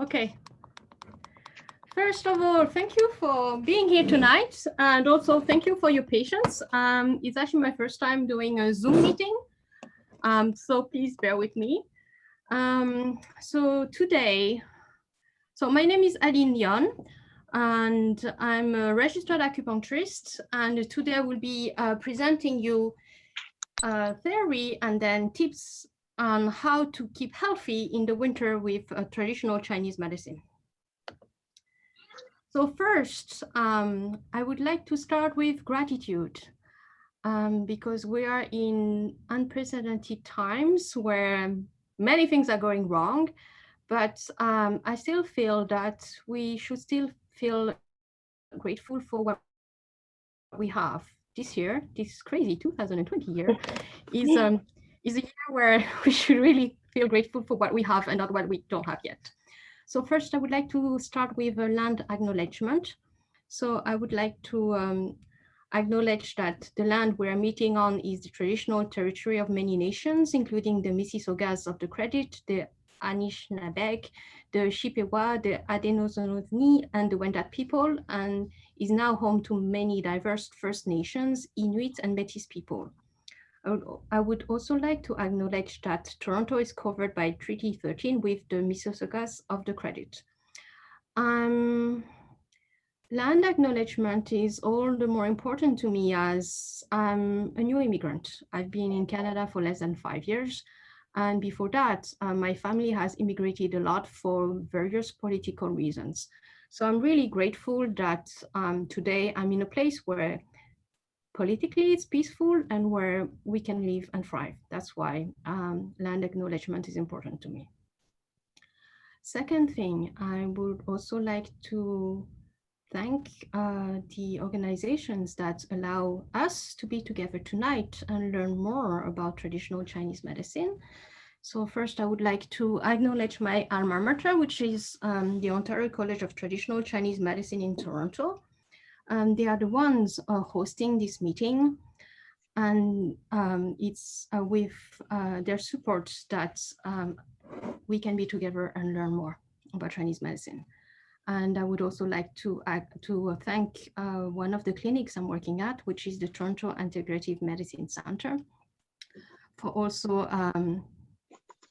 Okay. First of all, thank you for being here tonight, and also thank you for your patience. It's actually my first time doing a Zoom meeting, so please bear with me. So my name is Aline Yon, and I'm a registered acupuncturist, and today I will be presenting you theory and then tips on how to keep healthy in the winter with traditional Chinese medicine. So first, I would like to start with gratitude, because we are in unprecedented times where many things are going wrong, but I still feel that we should still feel grateful for what we have. This year, this crazy 2020 year, is a year where we should really feel grateful for what we have and not what we don't have yet. So first, I would like to start with a land acknowledgement. So I would like to acknowledge that the land we're meeting on is the traditional territory of many nations, including the Mississaugas of the Credit, the Anishinabek, the Chippewa, the Haudenosaunee, and the Wendat people, and is now home to many diverse First Nations, Inuit, and Métis people. I would also like to acknowledge that Toronto is covered by Treaty 13 with the Mississaugas of the Credit. Land acknowledgement is all the more important to me as I'm a new immigrant. I've been in Canada for less than 5 years. And before that, my family has immigrated a lot for various political reasons. So I'm really grateful that today I'm in a place where politically it's peaceful and where we can live and thrive. That's why land acknowledgement is important to me. Second thing, I would also like to thank the organizations that allow us to be together tonight and learn more about traditional Chinese medicine. So first, I would like to acknowledge my alma mater, which is the Ontario College of Traditional Chinese Medicine in Toronto. They are the ones hosting this meeting, and it's with their support that we can be together and learn more about Chinese medicine. And I would also like to thank one of the clinics I'm working at, which is the Toronto Integrative Medicine Center, for also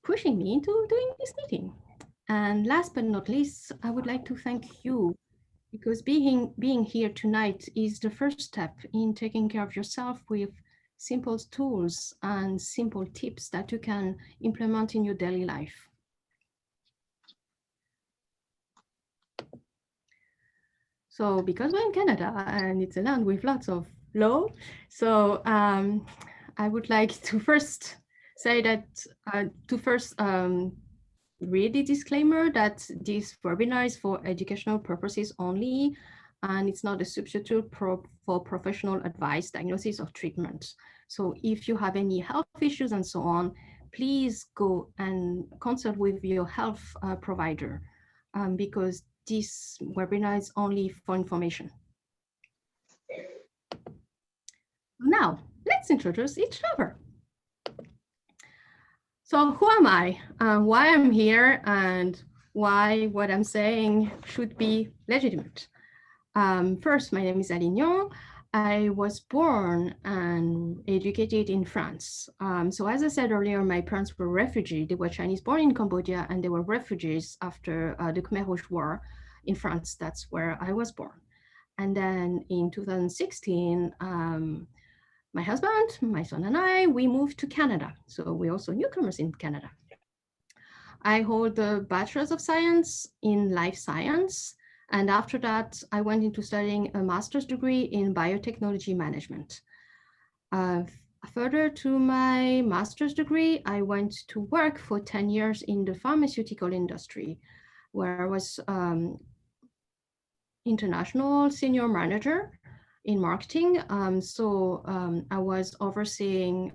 pushing me into doing this meeting. And last but not least, I would like to thank you, because being here tonight is the first step in taking care of yourself with simple tools and simple tips that you can implement in your daily life. So because we're in Canada and it's a land with lots of law, so I would like to first say that, read the disclaimer that this webinar is for educational purposes only, and it's not a substitute for professional advice, diagnosis, or treatment. So if you have any health issues and so on, please go and consult with your health provider, because this webinar is only for information. Now, let's introduce each other. So who am I, why I'm here, and why what I'm saying should be legitimate? First, my name is Aline Yon. I was born and educated in France. So as I said earlier, my parents were refugees. They were Chinese born in Cambodia, and they were refugees after the Khmer Rouge War in France. That's where I was born. And then in 2016, my husband, my son, and I, we moved to Canada. So we're also newcomers in Canada. I hold a Bachelor's of Science in Life Science. And after that, I went into studying a master's degree in biotechnology management. Further to my master's degree, I went to work for 10 years in the pharmaceutical industry, where I was international senior manager in marketing. I was overseeing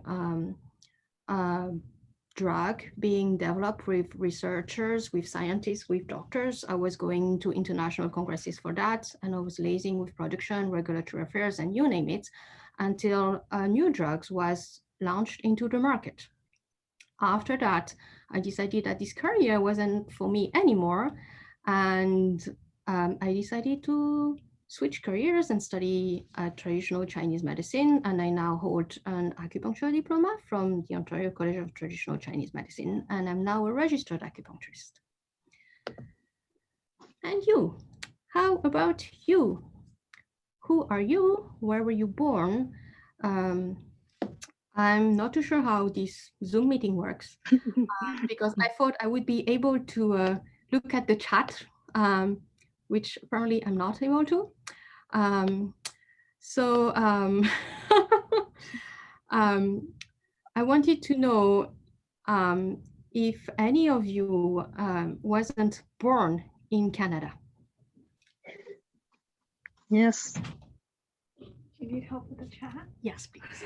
drug being developed with researchers, with scientists, with doctors. I was going to international congresses for that, and I was liaising with production, regulatory affairs, and you name it, until new drugs was launched into the market. After that, I decided that this career wasn't for me anymore, And I decided to switch careers and study traditional Chinese medicine. And I now hold an acupuncture diploma from the Ontario College of Traditional Chinese Medicine. And I'm now a registered acupuncturist. And you, how about you? Who are you? Where were you born? I'm not too sure how this Zoom meeting works because I thought I would be able to look at the chat, which apparently I'm not able to. So I wanted to know if any of you wasn't born in Canada. Yes. Do you need help with the chat? Yes, please.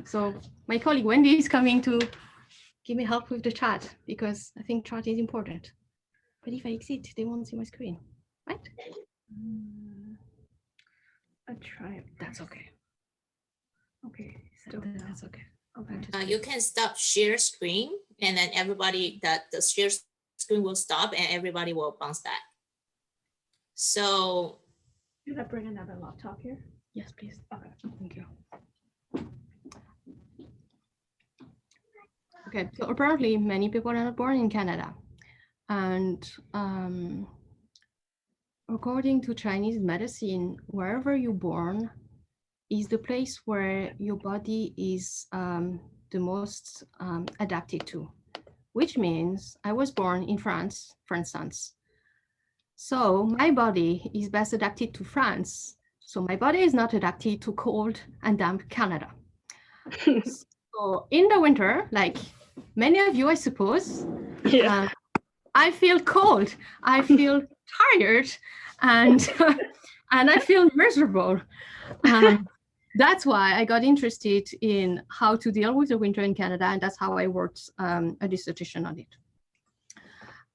So my colleague Wendy is coming to give me help with the chat because I think chat is important. But if I exit, they won't see my screen, right? I'll try it. That's okay. Okay. That's okay. Okay. You can stop share screen, and then everybody the share screen will stop, and everybody will bounce back. So, Should I bring another laptop here? Yes, please. Okay. Thank you. Okay, so apparently many people are not born in Canada. And according to Chinese medicine, wherever you're born is the place where your body is the most adapted to, which means I was born in France, for instance. So my body is best adapted to France. So my body is not adapted to cold and damp Canada. So in the winter, like many of you, I suppose, Yeah. I feel cold, I feel tired, and and I feel miserable. That's why I got interested in how to deal with the winter in Canada, and that's how I worked a dissertation on it.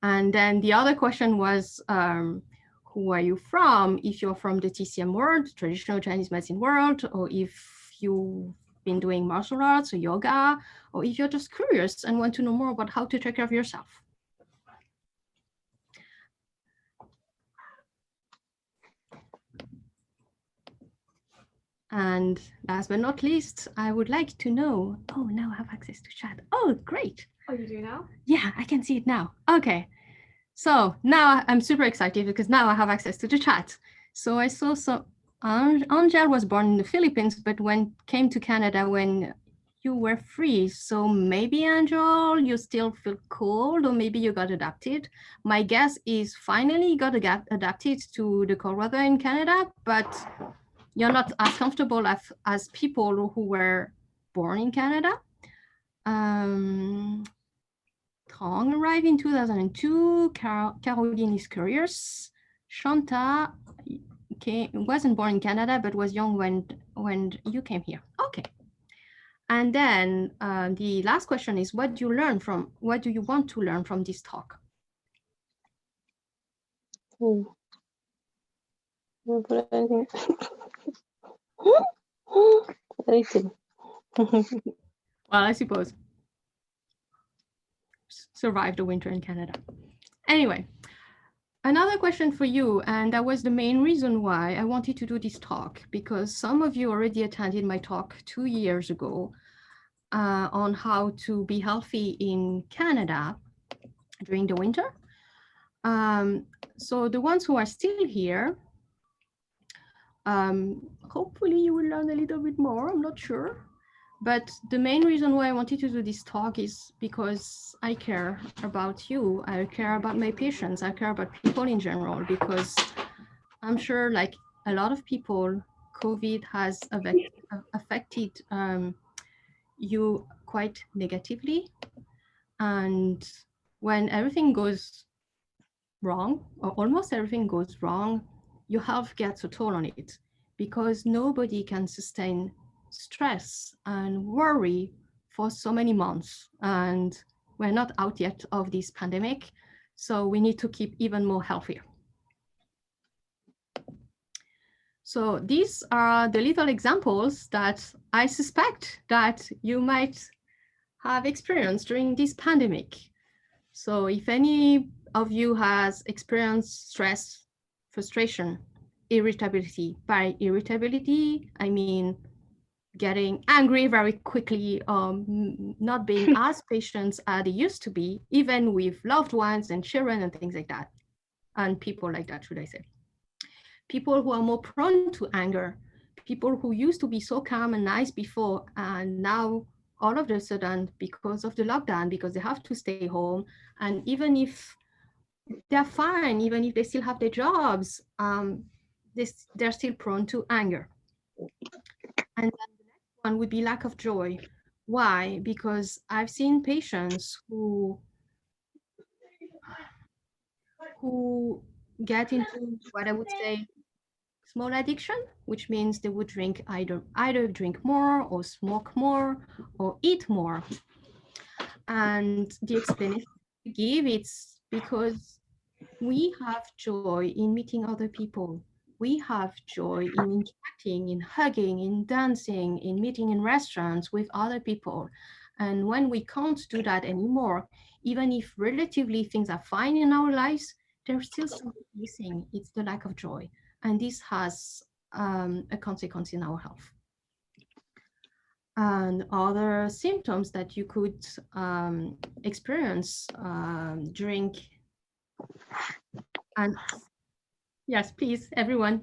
And then the other question was, who are you from? If you're from the TCM world, traditional Chinese medicine world, or if you've been doing martial arts or yoga, or if you're just curious and want to know more about how to take care of yourself. And last but not least, I would like to know, oh, now I have access to chat. Oh, great. Oh, you do now? Yeah, I can see it now. Okay. So now I'm super excited because now I have access to the chat. So I saw some, Angel was born in the Philippines, but came to Canada when you were free. So maybe Angel, you still feel cold, or maybe you got adapted. My guess is finally you got adapted to the cold weather in Canada, but you're not as comfortable as people who were born in Canada. Tong arrived in 2002. Caroline is curious. Shanta wasn't born in Canada, but was young when you came here. Okay. And then the last question is, what do you want to learn from this talk? Oh. Anything. Well, I suppose survive the winter in Canada. Anyway, another question for you, and that was the main reason why I wanted to do this talk, because some of you already attended my talk 2 years ago on how to be healthy in Canada during the winter. So the ones who are still here, hopefully you will learn a little bit more, I'm not sure. But the main reason why I wanted to do this talk is because I care about you. I care about my patients. I care about people in general, because I'm sure like a lot of people, COVID has affected you quite negatively. And when everything goes wrong, or almost everything goes wrong, your health gets a toll on it, because nobody can sustain stress and worry for so many months. And we're not out yet of this pandemic, so we need to keep even more healthier. So these are the little examples that I suspect that you might have experienced during this pandemic. So if any of you has experienced stress, frustration, irritability? By irritability, I mean getting angry very quickly, not being as patient as they used to be, even with loved ones and children and things like that. And people like that, should I say. People who are more prone to anger, people who used to be so calm and nice before, and now all of a sudden, because of the lockdown, because they have to stay home, and even if they're fine, even if they still have their jobs, they're still prone to anger. And then the next one would be lack of joy. Why? Because I've seen patients who get into what I would say small addiction, which means they would drink either drink more or smoke more or eat more. And the explanation we give it's because we have joy in meeting other people. We have joy in interacting, in hugging, in dancing, in meeting in restaurants with other people. And when we can't do that anymore, even if relatively things are fine in our lives, there's still something missing. It's the lack of joy. And this has a consequence in our health. And other symptoms that you could experience during, and yes, please, everyone,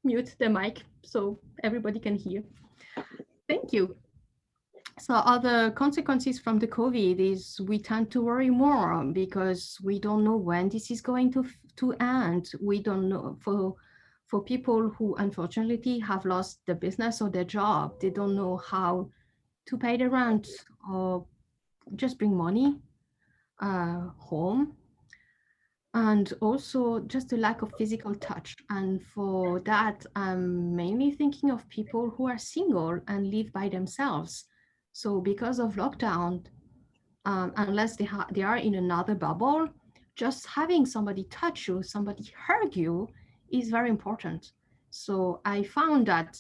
mute the mic so everybody can hear. Thank you. So other consequences from the COVID is we tend to worry more because we don't know when this is going to end. We don't know for people who unfortunately have lost their business or their job, they don't know how to pay the rent or just bring money home. And also just a lack of physical touch. And for that, I'm mainly thinking of people who are single and live by themselves. So because of lockdown, unless they are in another bubble, just having somebody touch you, somebody hug you is very important. So I found that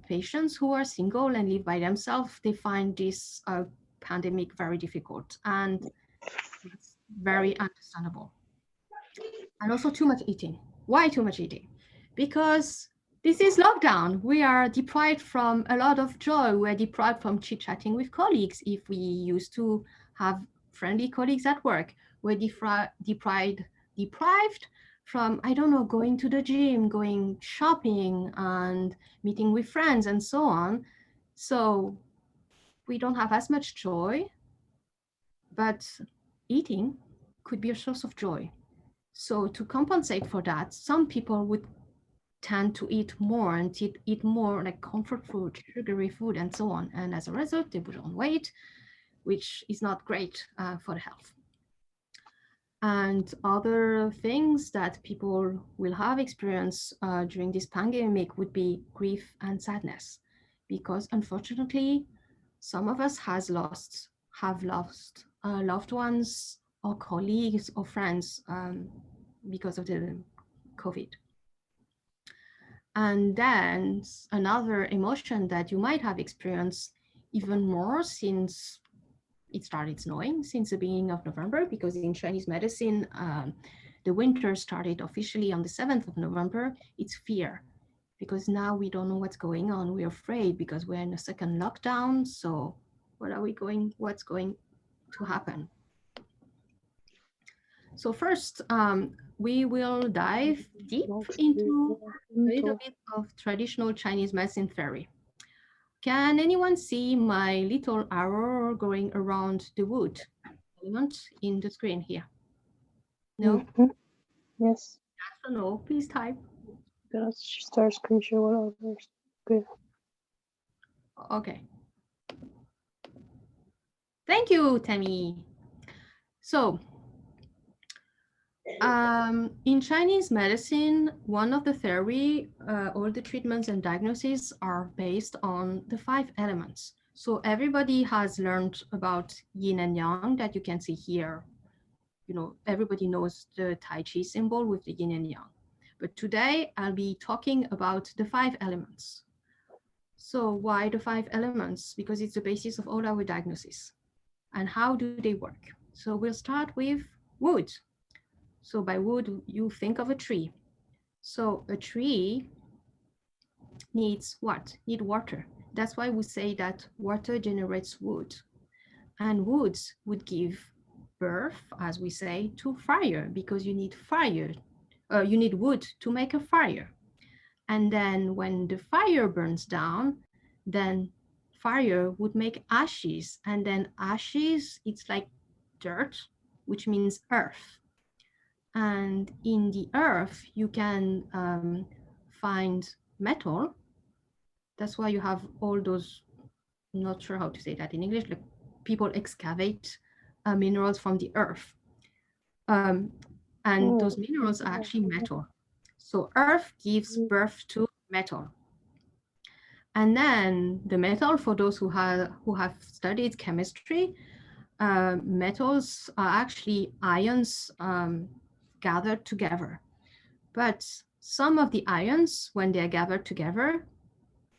patients who are single and live by themselves, they find this pandemic very difficult, and it's very understandable. And also too much eating. Why too much eating? Because this is lockdown. We are deprived from a lot of joy. We're deprived from chit-chatting with colleagues. If we used to have friendly colleagues at work, we're deprived from, I don't know, going to the gym, going shopping and meeting with friends and so on. So we don't have as much joy, but eating could be a source of joy. So to compensate for that, some people would tend to eat more and eat more like comfort food, sugary food, and so on. And as a result, they put on weight, which is not great for the health. And other things that people will have experienced during this pandemic would be grief and sadness, because unfortunately, some of us have lost loved ones or colleagues or friends because of the COVID. And then another emotion that you might have experienced even more since it started snowing, since the beginning of November, because in Chinese medicine, the winter started officially on the 7th of November, it's fear. Because now we don't know what's going on. We're afraid because we're in a second lockdown. So what's going to happen? So first, we will dive deep into a little bit of traditional Chinese medicine theory. Can anyone see my little arrow going around the wood element in the screen here? No? Yes. Yes or no? Please type. Let's start screen share whatever. Good. Okay. Thank you, Tammy. So, in Chinese medicine, one of the theory, all the treatments and diagnoses are based on the 5 elements. So everybody has learned about yin and yang that you can see here. You know, everybody knows the Tai Chi symbol with the yin and yang. But today I'll be talking about the 5 elements. So why the 5 elements? Because it's the basis of all our diagnoses. And how do they work? So we'll start with wood. So by wood, you think of a tree. So a tree needs what? Need water. That's why we say that water generates wood. And woods would give birth, as we say, to fire, because you need fire. You need wood to make a fire. And then when the fire burns down, then fire would make ashes. And then ashes, it's like dirt, which means earth. And in the earth, you can find metal. That's why you have all those, I'm not sure how to say that in English, like people excavate minerals from the earth. And those minerals are actually metal. So earth gives birth to metal. And then the metal, for those who have studied chemistry, metals are actually ions gathered together. But some of the ions, when they're gathered together,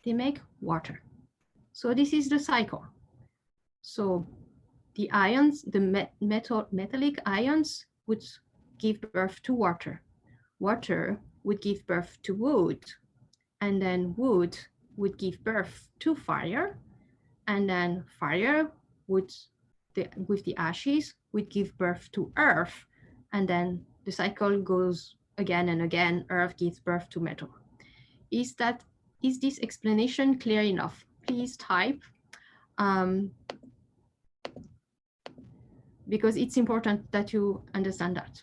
they make water. So this is the cycle. So the ions, the metallic ions would give birth to water. Water would give birth to wood. And then wood would give birth to fire. And then fire would, with the ashes, would give birth to earth. And then the cycle goes again and again. Earth gives birth to metal. Is this explanation clear enough? Please type. Because it's important that you understand that.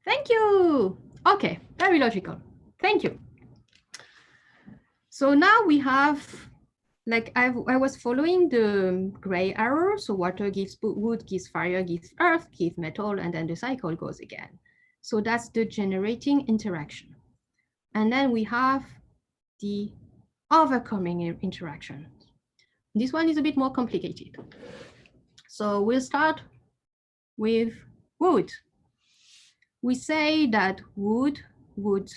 Thank you. Okay, very logical. Thank you. So now we have, like I was following the gray arrow. So water gives wood, gives fire, gives earth, gives metal, and then the cycle goes again. So that's the generating interaction. And then we have the overcoming interaction. This one is a bit more complicated. So we'll start with wood. We say that wood would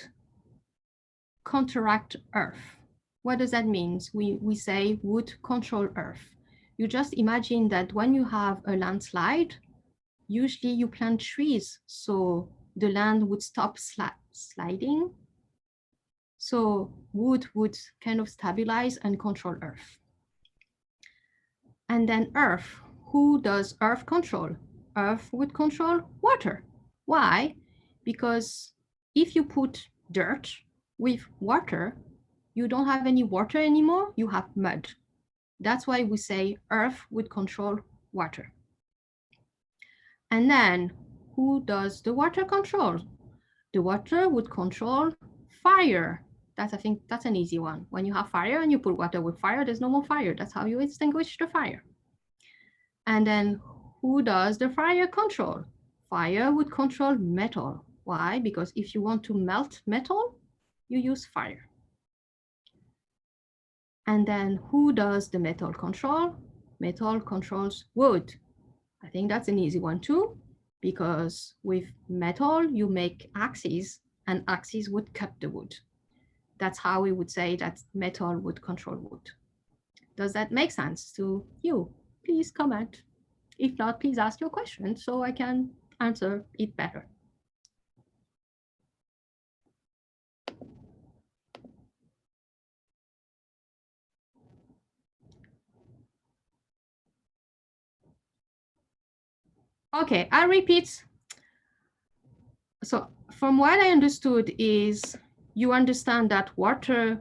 counteract earth. What does that mean? We say wood control earth. You just imagine that when you have a landslide, usually you plant trees so the land would stop sliding. So wood would kind of stabilize and control earth. And then earth, who does earth control? Earth would control water. Why? Because if you put dirt with water, you don't have any water anymore, you have mud. That's why we say earth would control water. And then who does the water control? The water would control fire. I think that's an easy one. When you have fire and you put water with fire, there's no more fire. That's how you extinguish the fire. And then who does the fire control? Fire would control metal. Why? Because if you want to melt metal, you use fire. And then who does the metal control? Metal controls wood. I think that's an easy one too, because with metal, you make axes, and axes would cut the wood. That's how we would say that metal would control wood. Does that make sense to you? Please comment. If not, please ask your question so I can answer it better. Okay, I repeat. So from what I understood is you understand that water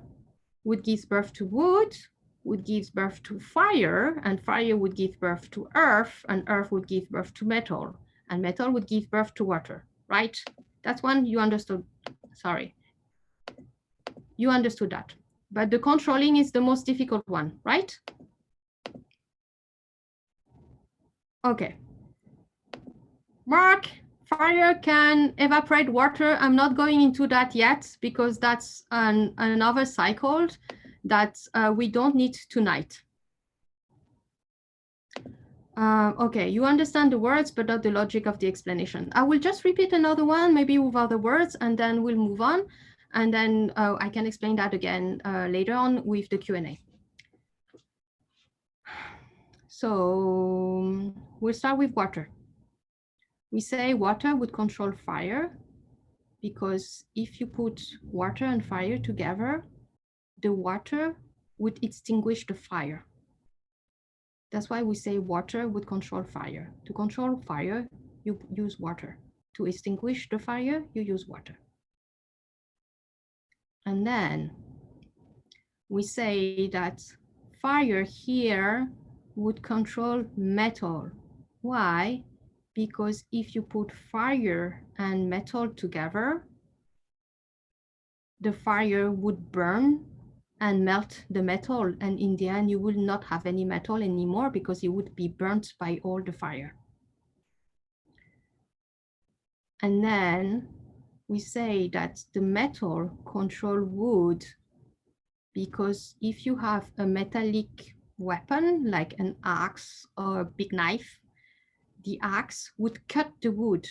would give birth to wood, would give birth to fire, and fire would give birth to earth, and earth would give birth to metal, and metal would give birth to water, right? That's one you understood. Sorry. You understood that. But the controlling is the most difficult one, right? Okay. Mark, fire can evaporate water. I'm not going into that yet because that's another cycle that we don't need tonight. Okay, you understand the words, but not the logic of the explanation. I will just repeat another one, maybe with other words, and then we'll move on. And then I can explain that again later on with the Q&A. So we'll start with water. We say water would control fire because if you put water and fire together, the water would extinguish the fire. That's why we say water would control fire. To control fire, you use water. To extinguish the fire, you use water. And then we say that fire here would control metal. Why? Because if you put fire and metal together, the fire would burn and melt the metal, and in the end you will not have any metal anymore because it would be burnt by all the fire. And then we say that the metal control wood because if you have a metallic weapon like an axe or a big knife, the axe would cut the wood.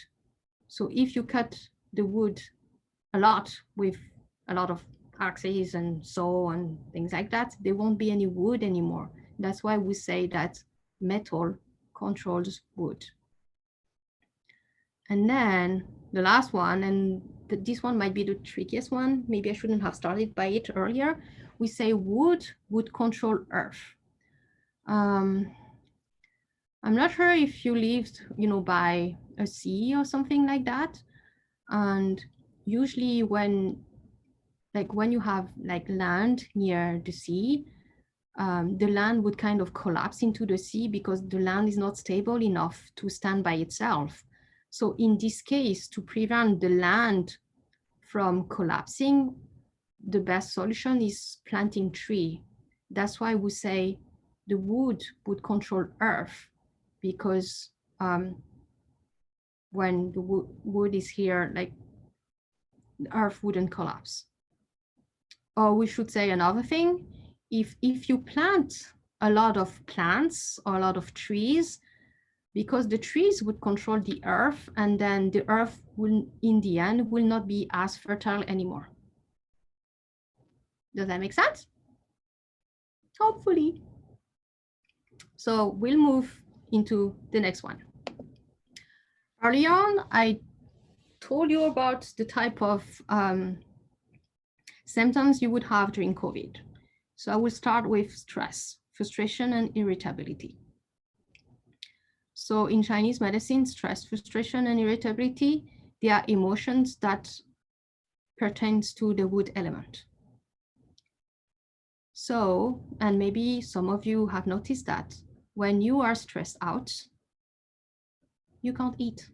So if you cut the wood a lot with a lot of axes and saw and things like that, there won't be any wood anymore. That's why we say that metal controls wood. And then the last one, and this one might be the trickiest one, maybe I shouldn't have started by it earlier. We say wood would control earth. I'm not sure if you lived, by a sea or something like that. And usually when you have land near the sea, the land would kind of collapse into the sea because the land is not stable enough to stand by itself. So in this case, to prevent the land from collapsing, the best solution is planting tree. That's why we say the wood would control earth, because when the wood is here, the earth wouldn't collapse. Or we should say another thing, if you plant a lot of plants or a lot of trees, because the trees would control the earth, and then the earth will, in the end, will not be as fertile anymore. Does that make sense? Hopefully. So we'll move into the next one. Early on, I told you about the type of symptoms you would have during COVID. So I will start with stress, frustration, and irritability. So in Chinese medicine, stress, frustration, and irritability, they are emotions that pertains to the wood element. So, and maybe some of you have noticed that when you are stressed out, you can't eat.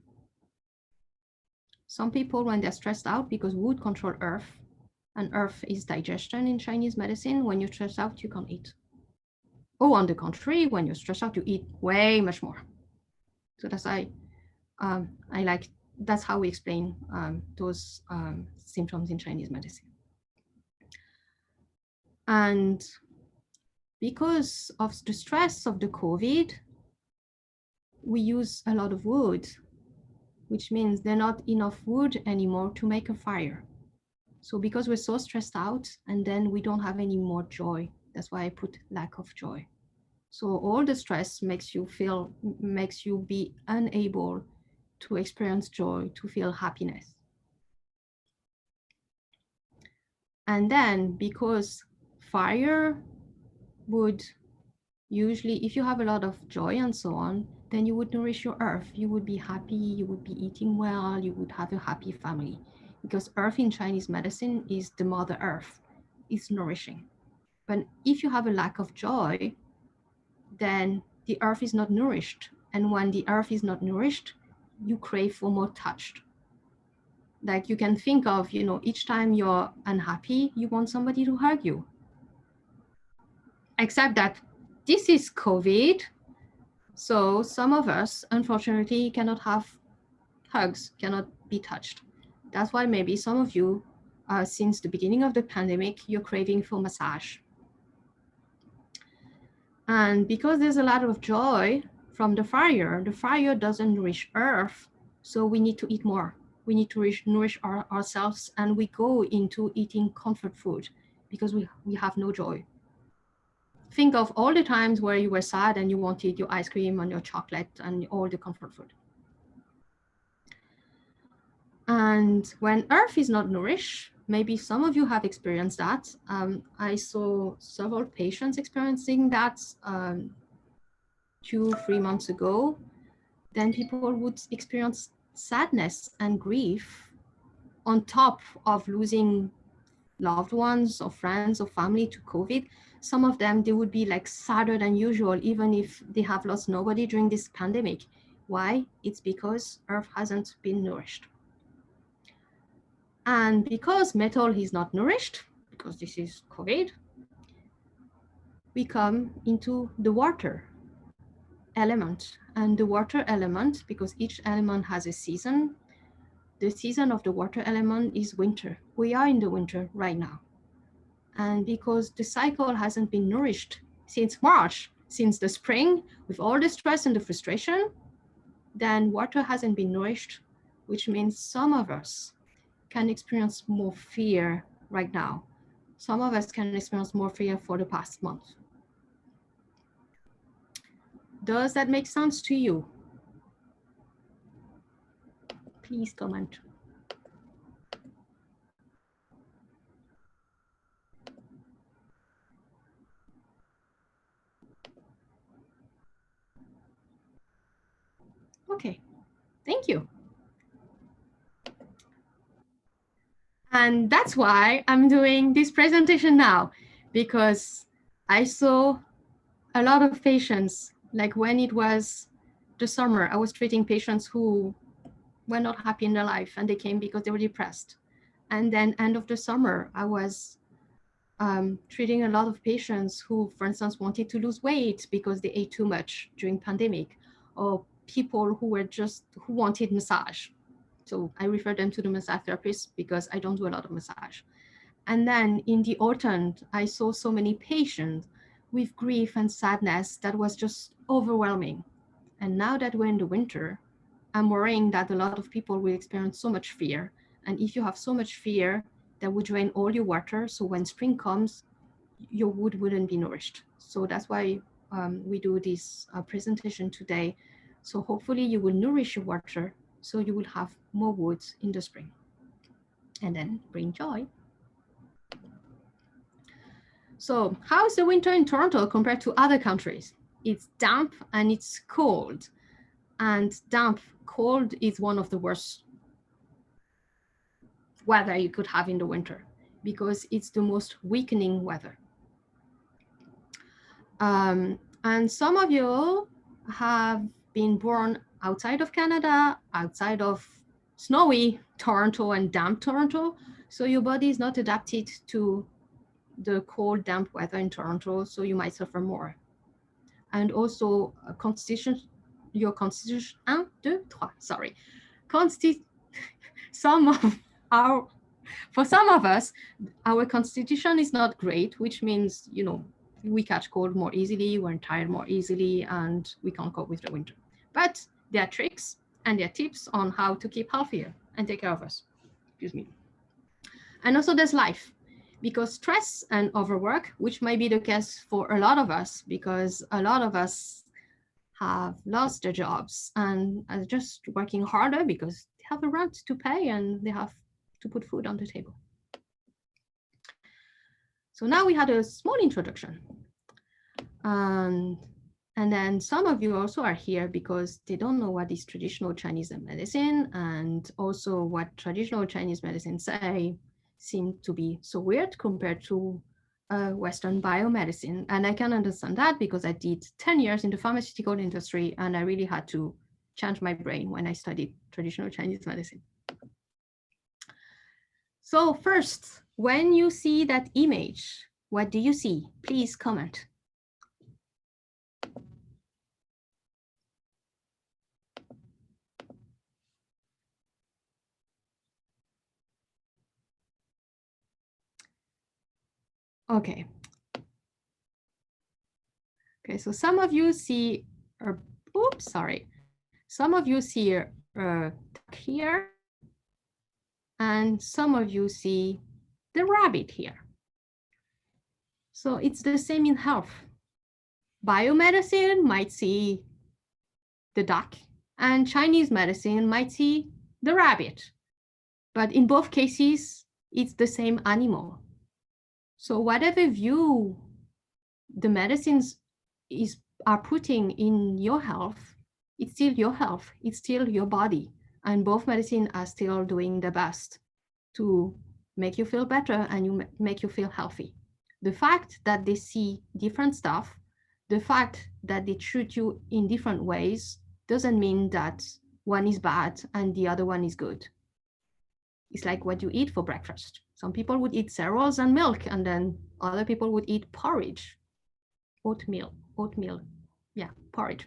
Some people, when they're stressed out, because wood control earth, and earth is digestion in Chinese medicine, when you're stressed out, you can't eat. Oh, on the contrary, when you're stressed out, you eat way much more. So that's why that's how we explain those symptoms in Chinese medicine. And because of the stress of the COVID, we use a lot of wood, which means there's not enough wood anymore to make a fire. So because we're so stressed out, and then we don't have any more joy. That's why I put lack of joy. So all the stress makes you be unable to experience joy, to feel happiness. And then because fire would usually, if you have a lot of joy and so on, then you would nourish your earth. You would be happy, you would be eating well, you would have a happy family. Because earth in Chinese medicine is the mother earth, it's nourishing. But if you have a lack of joy, then the earth is not nourished. And when the earth is not nourished, you crave for more touched. Like you can think of, each time you're unhappy, you want somebody to hug you. Except that this is COVID. So some of us, unfortunately, cannot have hugs, cannot be touched. That's why maybe some of you, since the beginning of the pandemic, you're craving for massage. And because there's a lot of joy from the fire doesn't nourish earth, so we need to eat more. we need to nourish ourselves, and we go into eating comfort food because we have no joy. Think of all the times where you were sad and you wanted your ice cream and your chocolate and all the comfort food. And when Earth is not nourished, maybe some of you have experienced that. I saw several patients experiencing that 2-3 months ago. Then people would experience sadness and grief on top of losing loved ones or friends or family to COVID. Some of them, they would be like sadder than usual, even if they have lost nobody during this pandemic. Why? It's because Earth hasn't been nourished. And because metal is not nourished, because this is COVID, we come into the water element. And the water element, because each element has a season, the season of the water element is winter. We are in the winter right now. And because the cycle hasn't been nourished since March, since the spring, with all the stress and the frustration, then water hasn't been nourished, which means some of us can experience more fear right now. Some of us can experience more fear for the past month. Does that make sense to you? Please comment. Okay, thank you. And that's why I'm doing this presentation now, because I saw a lot of patients, like when it was the summer, I was treating patients who were not happy in their life and they came because they were depressed. And then end of the summer, I was treating a lot of patients who, for instance, wanted to lose weight because they ate too much during pandemic, or people who wanted massage. So I refer them to the massage therapist because I don't do a lot of massage. And then in the autumn, I saw so many patients with grief and sadness that was just overwhelming. And now that we're in the winter, I'm worrying that a lot of people will experience so much fear. And if you have so much fear, that would drain all your water. So when spring comes, your wood wouldn't be nourished. So that's why we do this presentation today. So hopefully you will nourish your water so you will have more woods in the spring and then bring joy. So how is the winter in Toronto compared to other countries? It's damp and it's cold. And damp, cold is one of the worst weather you could have in the winter because it's the most weakening weather. And some of you have been born outside of Canada, outside of snowy Toronto and damp Toronto. So your body is not adapted to the cold, damp weather in Toronto, so you might suffer more. And also your constitution, for some of us, our constitution is not great, which means, we catch cold more easily, we're tired more easily, and we can't cope with the winter. But there are tricks and there are tips on how to keep healthier and take care of us. Excuse me. And also there's life, because stress and overwork, which might be the case for a lot of us, because a lot of us have lost their jobs and are just working harder because they have a rent to pay and they have to put food on the table. So now we had a small introduction. And then some of you also are here because they don't know what is traditional Chinese medicine, and also what traditional Chinese medicine say seem to be so weird compared to Western biomedicine. And I can understand that because I did 10 years in the pharmaceutical industry and I really had to change my brain when I studied traditional Chinese medicine. So first, when you see that image, what do you see? Please comment. Okay. Okay, so some of you see, some of you see here, and some of you see the rabbit here. So it's the same in health. Biomedicine might see the duck, and Chinese medicine might see the rabbit. But in both cases, it's the same animal. So whatever view the medicines are putting in your health, it's still your health, it's still your body. And both medicine are still doing the best to make you feel better and make you feel healthy. The fact that they see different stuff, the fact that they treat you in different ways doesn't mean that one is bad and the other one is good. It's like what you eat for breakfast. Some people would eat cereals and milk, and then other people would eat porridge, oatmeal, yeah, porridge.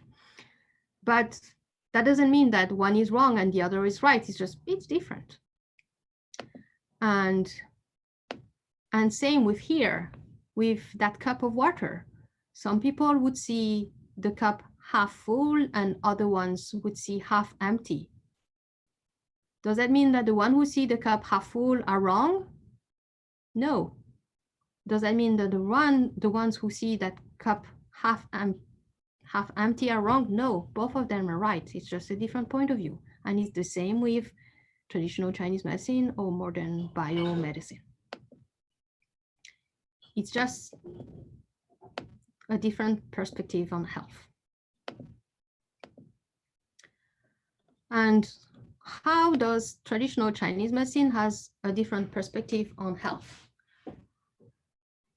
But that doesn't mean that one is wrong and the other is right. It's just, it's different. And same with here, with that cup of water. Some people would see the cup half full and other ones would see half empty. Does that mean that the one who see the cup half full are wrong? No. Does that mean that the ones who see that cup half empty are wrong? No, both of them are right. It's just a different point of view. And it's the same with traditional Chinese medicine or modern biomedicine. It's just a different perspective on health. And how does traditional Chinese medicine has a different perspective on health?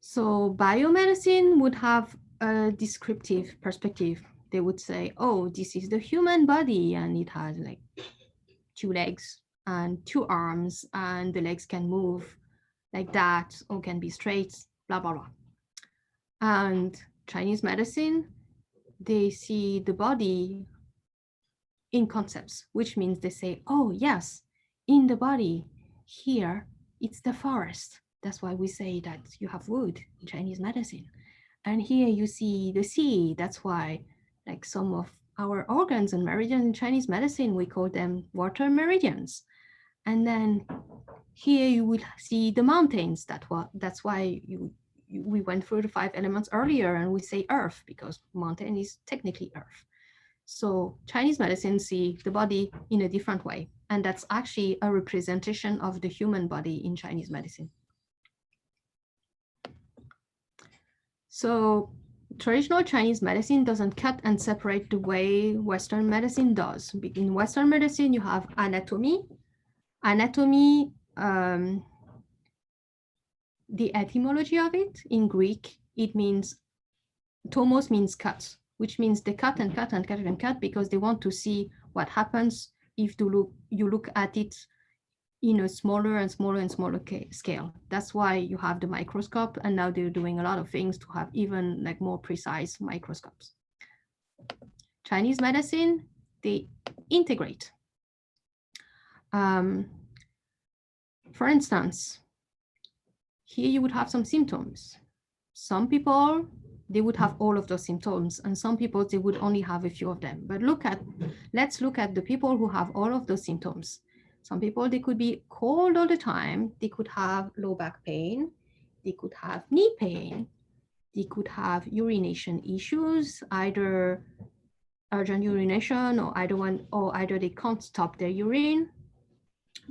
So biomedicine would have a descriptive perspective. They would say, oh, this is the human body and it has like 2 legs and 2 arms and the legs can move like that or can be straight, blah, blah, blah. And Chinese medicine, they see the body in concepts, which means they say, oh, yes, in the body, here, it's the forest. That's why we say that you have wood in Chinese medicine. And here you see the sea. That's why, like some of our organs and meridians in Chinese medicine, we call them water meridians. And then here you will see the mountains. That's why we went through the 5 elements earlier and we say earth because mountain is technically earth. So Chinese medicine see the body in a different way. And that's actually a representation of the human body in Chinese medicine. So traditional Chinese medicine doesn't cut and separate the way Western medicine does. In Western medicine, you have anatomy. Anatomy, the etymology of it in Greek, it means, tomos means cut, which means they cut and cut and cut and cut because they want to see what happens if you look at it in a smaller and smaller and smaller scale. That's why you have the microscope, and now they're doing a lot of things to have even like more precise microscopes. Chinese medicine, they integrate. For instance, here you would have some symptoms. Some people, they would have all of those symptoms, and some people, they would only have a few of them. But let's look at the people who have all of those symptoms. Some people, they could be cold all the time. They could have low back pain. They could have knee pain. They could have urination issues, either urgent urination or either they can't stop their urine.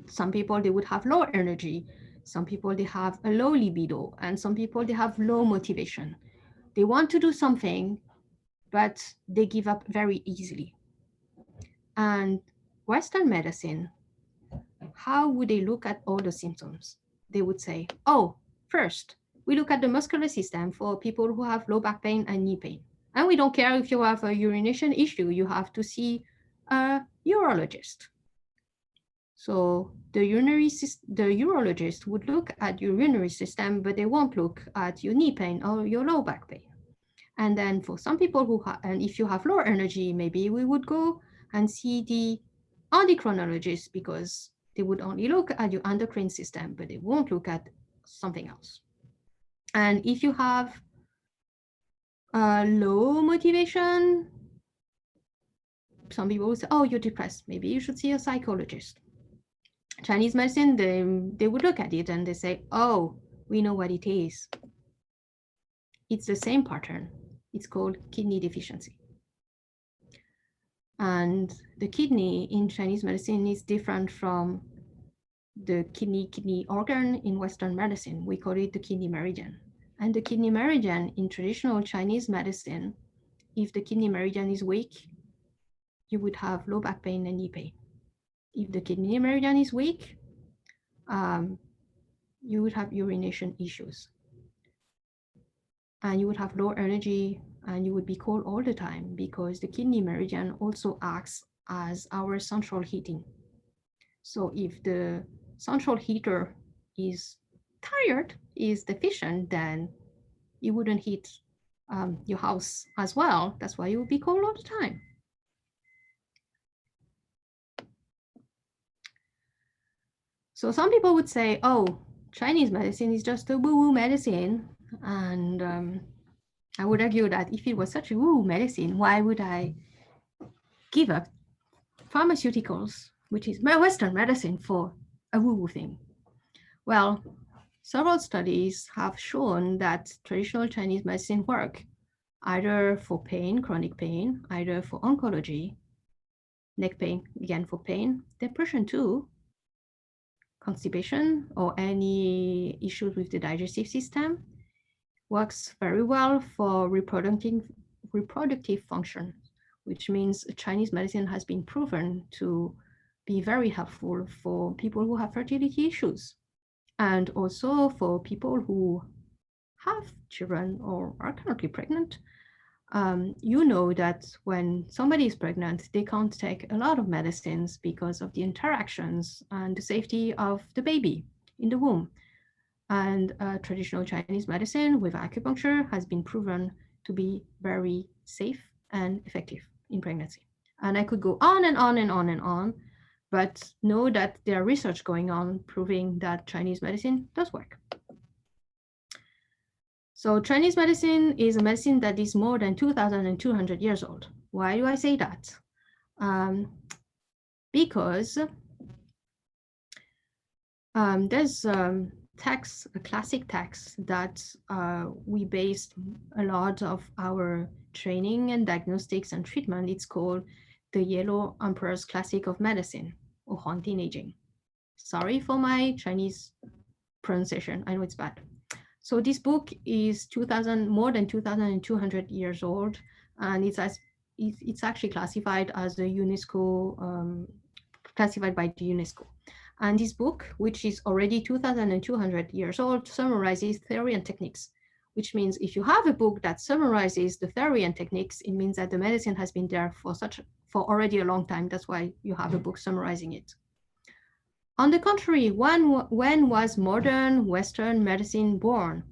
Some people, they would have low energy. Some people, they have a low libido, and some people, they have low motivation. They want to do something, but they give up very easily. And Western medicine, how would they look at all the symptoms? They would say, oh, first, we look at the muscular system for people who have low back pain and knee pain. And we don't care if you have a urination issue, you have to see a urologist. So the urologist would look at your urinary system, but they won't look at your knee pain or your low back pain. And then for some people and if you have lower energy, maybe we would go and see the endocrinologist because they would only look at your endocrine system, but they won't look at something else. And if you have low motivation, some people will say, oh, you're depressed. Maybe you should see a psychologist. Chinese medicine, they would look at it and they say, oh, we know what it is. It's the same pattern. It's called kidney deficiency. And the kidney in Chinese medicine is different from the kidney organ in Western medicine. We call it the kidney meridian. And the kidney meridian in traditional Chinese medicine, if the kidney meridian is weak, you would have low back pain and knee pain. If the kidney meridian is weak, you would have urination issues. And you would have low energy and you would be cold all the time because the kidney meridian also acts as our central heating. So if the central heater is tired, is deficient, then you wouldn't heat your house as well. That's why you would be cold all the time. So some people would say, oh, Chinese medicine is just a woo-woo medicine. And I would argue that if it was such a woo-woo medicine, why would I give up pharmaceuticals, which is my Western medicine, for a woo-woo thing? Well, several studies have shown that traditional Chinese medicine work either for pain, chronic pain, either for oncology, neck pain, again for pain, depression too, constipation, or any issues with the digestive system. Works very well for reproductive function, which means Chinese medicine has been proven to be very helpful for people who have fertility issues and also for people who have children or are currently pregnant. You know that when somebody is pregnant, they can't take a lot of medicines because of the interactions and the safety of the baby in the womb. And traditional Chinese medicine with acupuncture has been proven to be very safe and effective in pregnancy. And I could go on and on and on and on, but know that there are research going on proving that Chinese medicine does work. So Chinese medicine is a medicine that is more than 2,200 years old. Why do I say that? Because there's a classic text that we based a lot of our training and diagnostics and treatment. It's called the Yellow Emperor's Classic of Medicine, or HuangDi Neijing. Sorry for my Chinese pronunciation. I know it's bad. So this book is more than 2,200 years old, and it's actually classified as a UNESCO, classified by the UNESCO. And this book, which is already 2,200 years old, summarizes theory and techniques, which means if you have a book that summarizes the theory and techniques, it means that the medicine has been there for already a long time. That's why you have a book summarizing it. On the contrary, when was modern Western medicine born?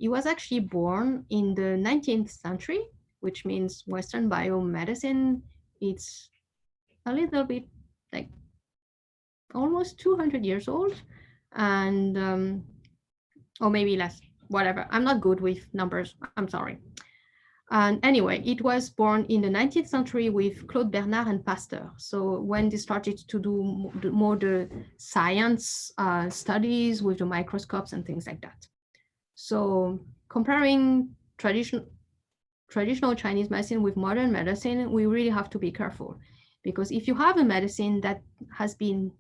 It was actually born in the 19th century, which means Western biomedicine. It's a little bit like almost 200 years old, and or maybe less, whatever. I'm not good with numbers, I'm sorry. And anyway, it was born in the 19th century with Claude Bernard and Pasteur. So when they started to do more the science studies with the microscopes and things like that. So comparing traditional Chinese medicine with modern medicine, we really have to be careful, because if you have a medicine that has been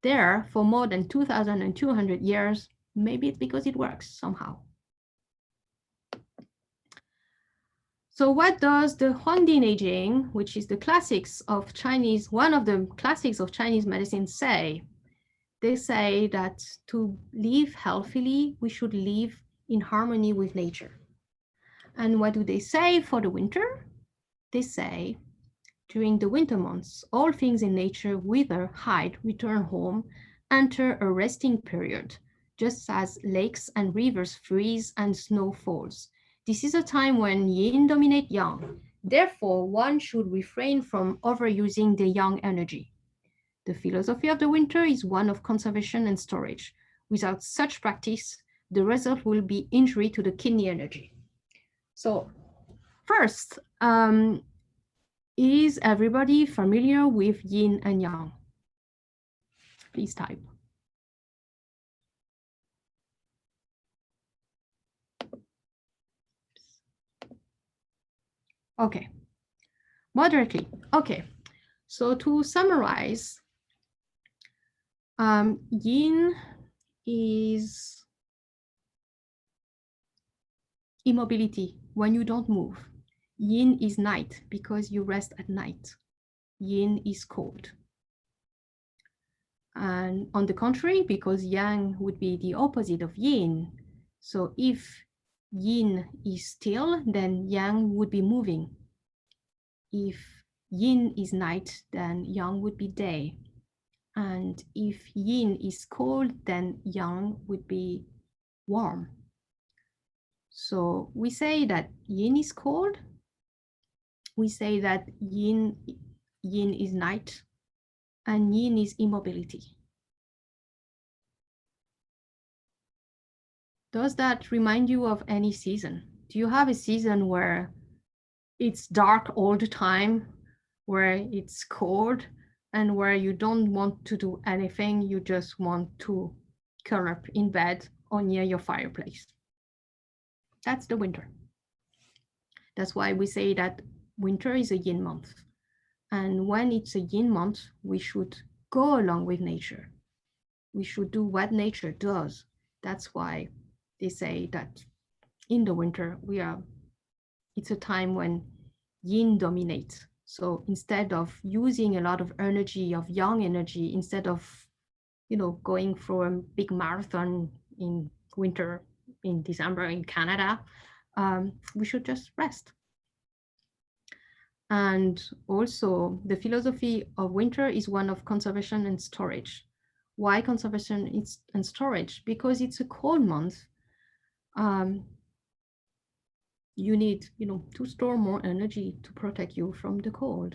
there for more than 2,200 years, maybe it's because it works somehow. So what does the HuangDi Neijing, which is the classics of Chinese, one of the classics of Chinese medicine, say? They say that to live healthily, we should live in harmony with nature. And what do they say for the winter? They say, during the winter months, all things in nature wither, hide, return home, enter a resting period, just as lakes and rivers freeze and snow falls. This is a time when yin dominate yang. Therefore, one should refrain from overusing the yang energy. The philosophy of the winter is one of conservation and storage. Without such practice, the result will be injury to the kidney energy. So first, is everybody familiar with yin and yang? Please type. Okay, moderately. Okay, so to summarize, yin is immobility when you don't move. Yin is night because you rest at night. Yin is cold. And on the contrary, because yang would be the opposite of yin. So if yin is still, then yang would be moving. If yin is night, then yang would be day. And if yin is cold, then yang would be warm. So we say that yin is cold. We say that yin is night, and yin is immobility. Does that remind you of any season? Do you have a season where it's dark all the time, where it's cold, and where you don't want to do anything, you just want to curl up in bed or near your fireplace? That's the winter. That's why we say that winter is a yin month. And when it's a yin month, we should go along with nature. We should do what nature does. That's why they say that in the winter, it's a time when yin dominates. So instead of using a lot of energy, of yang energy, instead of, going for a big marathon in winter, in December in Canada, we should just rest. And also the philosophy of winter is one of conservation and storage. Why conservation and storage? Because it's a cold month. You need, to store more energy to protect you from the cold.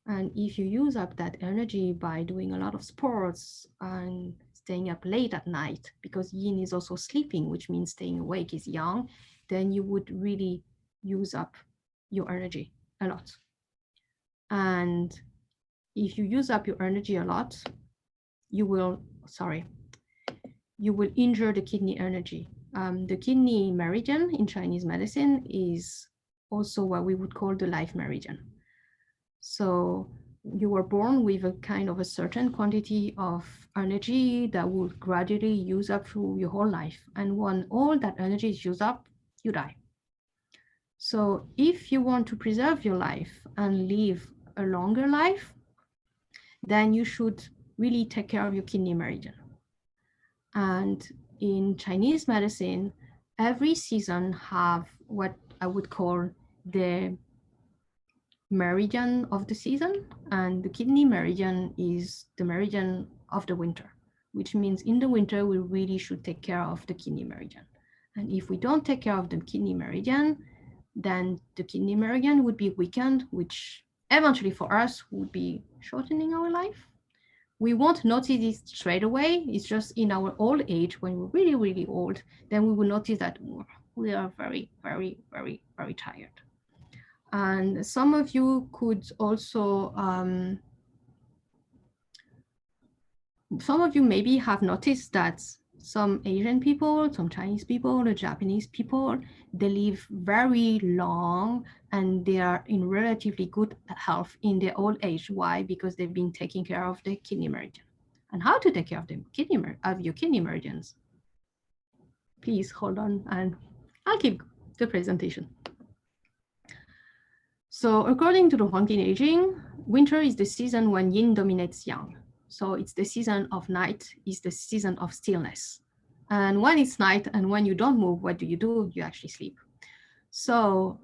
And if you use up that energy by doing a lot of sports and staying up late at night, because yin is also sleeping, which means staying awake is yang, then you would really use up your energy a lot. And if you use up your energy a lot, you will injure the kidney energy. The kidney meridian in Chinese medicine is also what we would call the life meridian. So you were born with a kind of a certain quantity of energy that will gradually use up through your whole life. And when all that energy is used up, you die. So if you want to preserve your life and live a longer life, then you should really take care of your kidney meridian. And in Chinese medicine, every season have what I would call the meridian of the season, and the kidney meridian is the meridian of the winter, which means in the winter, we really should take care of the kidney meridian. And if we don't take care of the kidney meridian, then the kidney meridian would be weakened, which eventually for us would be shortening our life. We won't notice it straight away. It's just in our old age, when we're really, really old, then we will notice that we are very, very, very, very tired. And some of you could also, some of you maybe have noticed that some Asian people, some Chinese people, the Japanese people, they live very long and they are in relatively good health in their old age. Why? Because they've been taking care of the kidney meridian. And how to take care of your kidney meridians? Please hold on and I'll keep the presentation. So according to the HuangDi Neijing, winter is the season when yin dominates yang. So it's the season of night, it's the season of stillness. And when it's night and when you don't move, what do? You actually sleep. So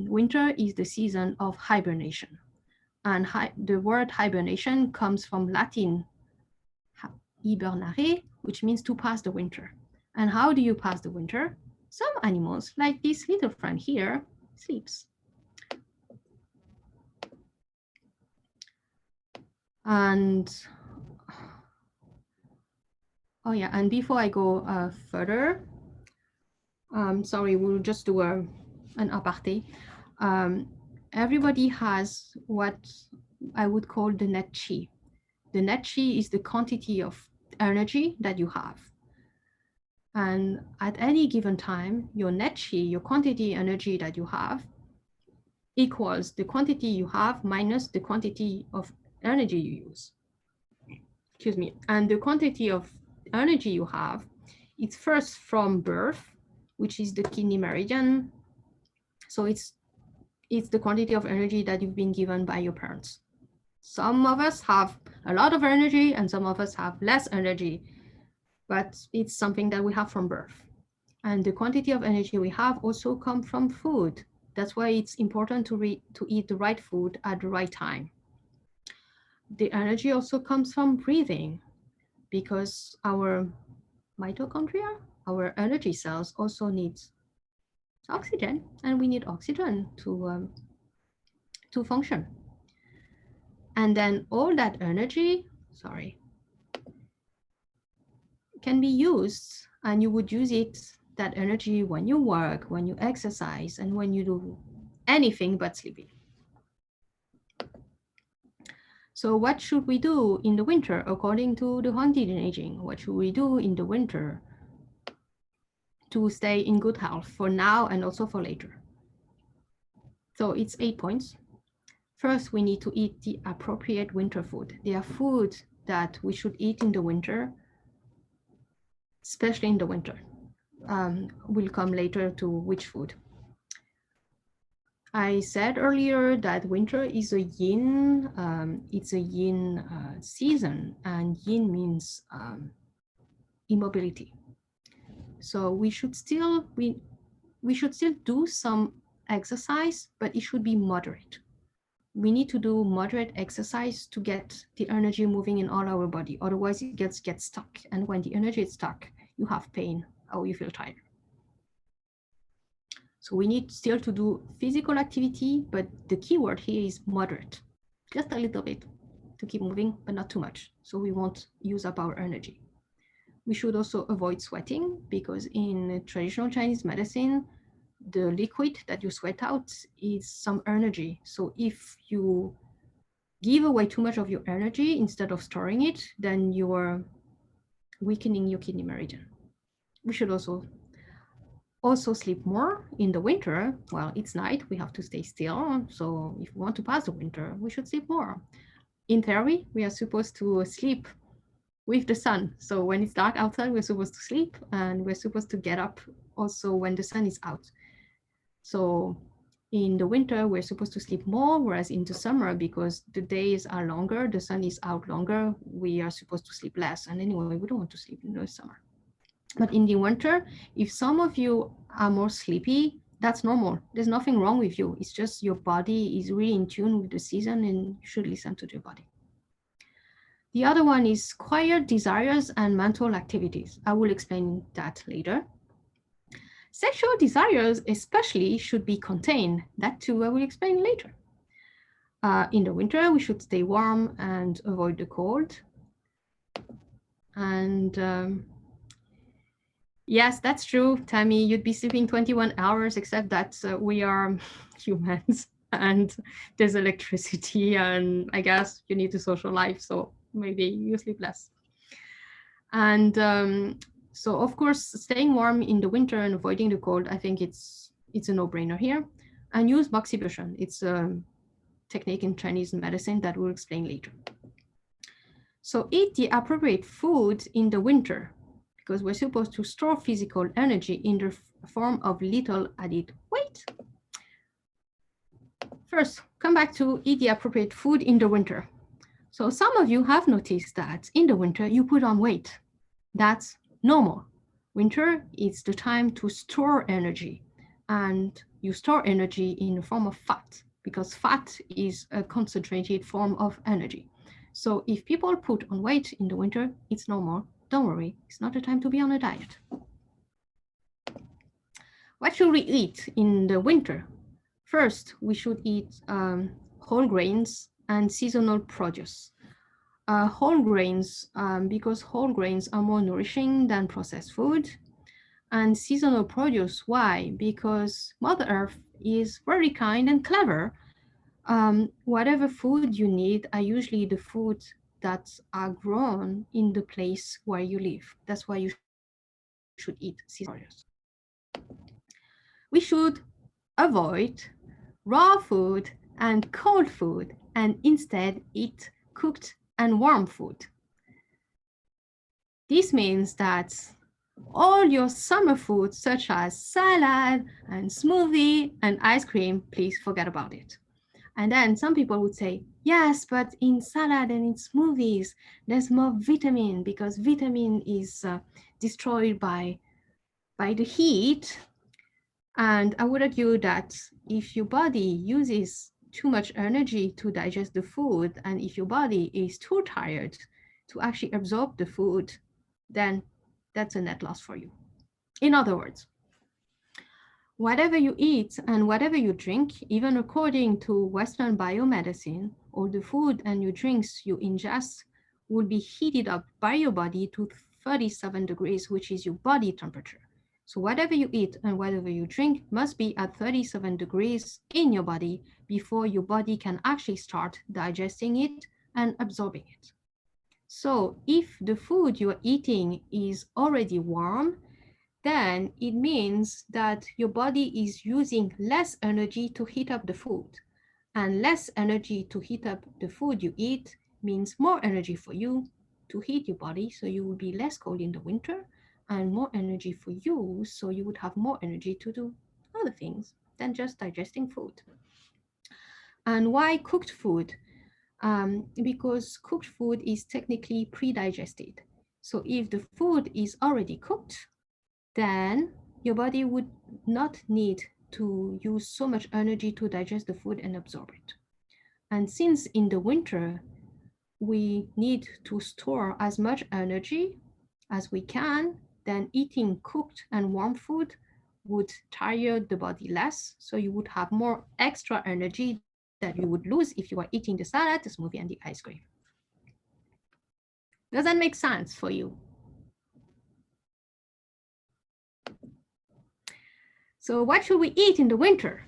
winter is the season of hibernation. And the word hibernation comes from Latin hibernare, which means to pass the winter. And how do you pass the winter? Some animals, like this little friend here, sleeps. And oh yeah, and before I go further, sorry, we'll just do an aparté. Everybody has what I would call the net chi. The net chi is the quantity of energy that you have. And at any given time, your net chi, your quantity energy that you have, equals the quantity you have minus the quantity of energy you use. Excuse me. And the quantity of energy you have, it's first from birth, which is the kidney meridian. So it's the quantity of energy that you've been given by your parents. Some of us have a lot of energy and some of us have less energy, but it's something that we have from birth. And the quantity of energy we have also comes from food. That's why it's important to eat the right food at the right time. The energy also comes from breathing, because our mitochondria, our energy cells, also need oxygen, and we need oxygen to function. And then all that energy, can be used, and you would use that energy when you work, when you exercise, and when you do anything but sleeping. So what should we do in the winter according to the HuangDi Neijing? What should we do in the winter to stay in good health for now and also for later? So it's 8 points. First, we need to eat the appropriate winter food. There are foods that we should eat in the winter, especially in the winter. We'll come later to which food. I said earlier that winter is a yin, it's a yin season, and yin means immobility. So we should still do some exercise, but it should be moderate. We need to do moderate exercise to get the energy moving in all our body. Otherwise, it gets stuck. And when the energy is stuck, you have pain or you feel tired. So we need still to do physical activity, but the key word here is moderate. Just a little bit to keep moving, but not too much. So we won't use up our energy. We should also avoid sweating, because in traditional Chinese medicine, the liquid that you sweat out is some energy. So if you give away too much of your energy instead of storing it, then you are weakening your kidney meridian. We should also sleep more in the winter. Well, it's night, we have to stay still. So if we want to pass the winter, we should sleep more. In theory, we are supposed to sleep with the sun. So when it's dark outside, we're supposed to sleep, and we're supposed to get up also when the sun is out. So in the winter, we're supposed to sleep more, whereas in the summer, because the days are longer, the sun is out longer, we are supposed to sleep less. And anyway, we don't want to sleep in the summer. But in the winter, if some of you are more sleepy, that's normal. There's nothing wrong with you. It's just your body is really in tune with the season, and you should listen to your body. The other one is quiet desires and mental activities. I will explain that later. Sexual desires especially should be contained. That too I will explain later. In the winter, we should stay warm and avoid the cold. And yes, that's true, Tammy. You'd be sleeping 21 hours, except that we are humans and there's electricity, and I guess you need a social life, so maybe you sleep less. And so, of course, staying warm in the winter and avoiding the cold, I think it's a no-brainer here. And use moxibustion. It's a technique in Chinese medicine that we'll explain later. So eat the appropriate food in the winter, because we're supposed to store physical energy in the form of little added weight. First, come back to eat the appropriate food in the winter. So some of you have noticed that in the winter, you put on weight. That's normal. Winter is the time to store energy, and you store energy in the form of fat, because fat is a concentrated form of energy. So if people put on weight in the winter, it's normal. Don't worry, it's not the time to be on a diet. What should we eat in the winter? First, we should eat whole grains and seasonal produce. Whole grains, because whole grains are more nourishing than processed food. And seasonal produce, why? Because Mother Earth is very kind and clever. Whatever food you need are usually the food that are grown in the place where you live. That's why you should eat seasonal produce. We should avoid raw food and cold food and instead eat cooked and warm food. This means that all your summer foods such as salad and smoothie and ice cream, please forget about it. And then some people would say, yes, but in salad and in smoothies, there's more vitamin because vitamin is destroyed by the heat. And I would argue that if your body uses too much energy to digest the food, and if your body is too tired to actually absorb the food, then that's a net loss for you. In other words, whatever you eat and whatever you drink, even according to Western biomedicine, all the food and your drinks you ingest will be heated up by your body to 37 degrees, which is your body temperature. So whatever you eat and whatever you drink must be at 37 degrees in your body before your body can actually start digesting it and absorbing it. So if the food you're eating is already warm, then it means that your body is using less energy to heat up the food. And less energy to heat up the food you eat means more energy for you to heat your body, so you will be less cold in the winter, and more energy for you, so you would have more energy to do other things than just digesting food. And why cooked food? Because cooked food is technically pre-digested. So if the food is already cooked, then your body would not need to use so much energy to digest the food and absorb it. And since in the winter, we need to store as much energy as we can, then eating cooked and warm food would tire the body less. So you would have more extra energy that you would lose if you are eating the salad, the smoothie, and the ice cream. Does that make sense for you? So what should we eat in the winter?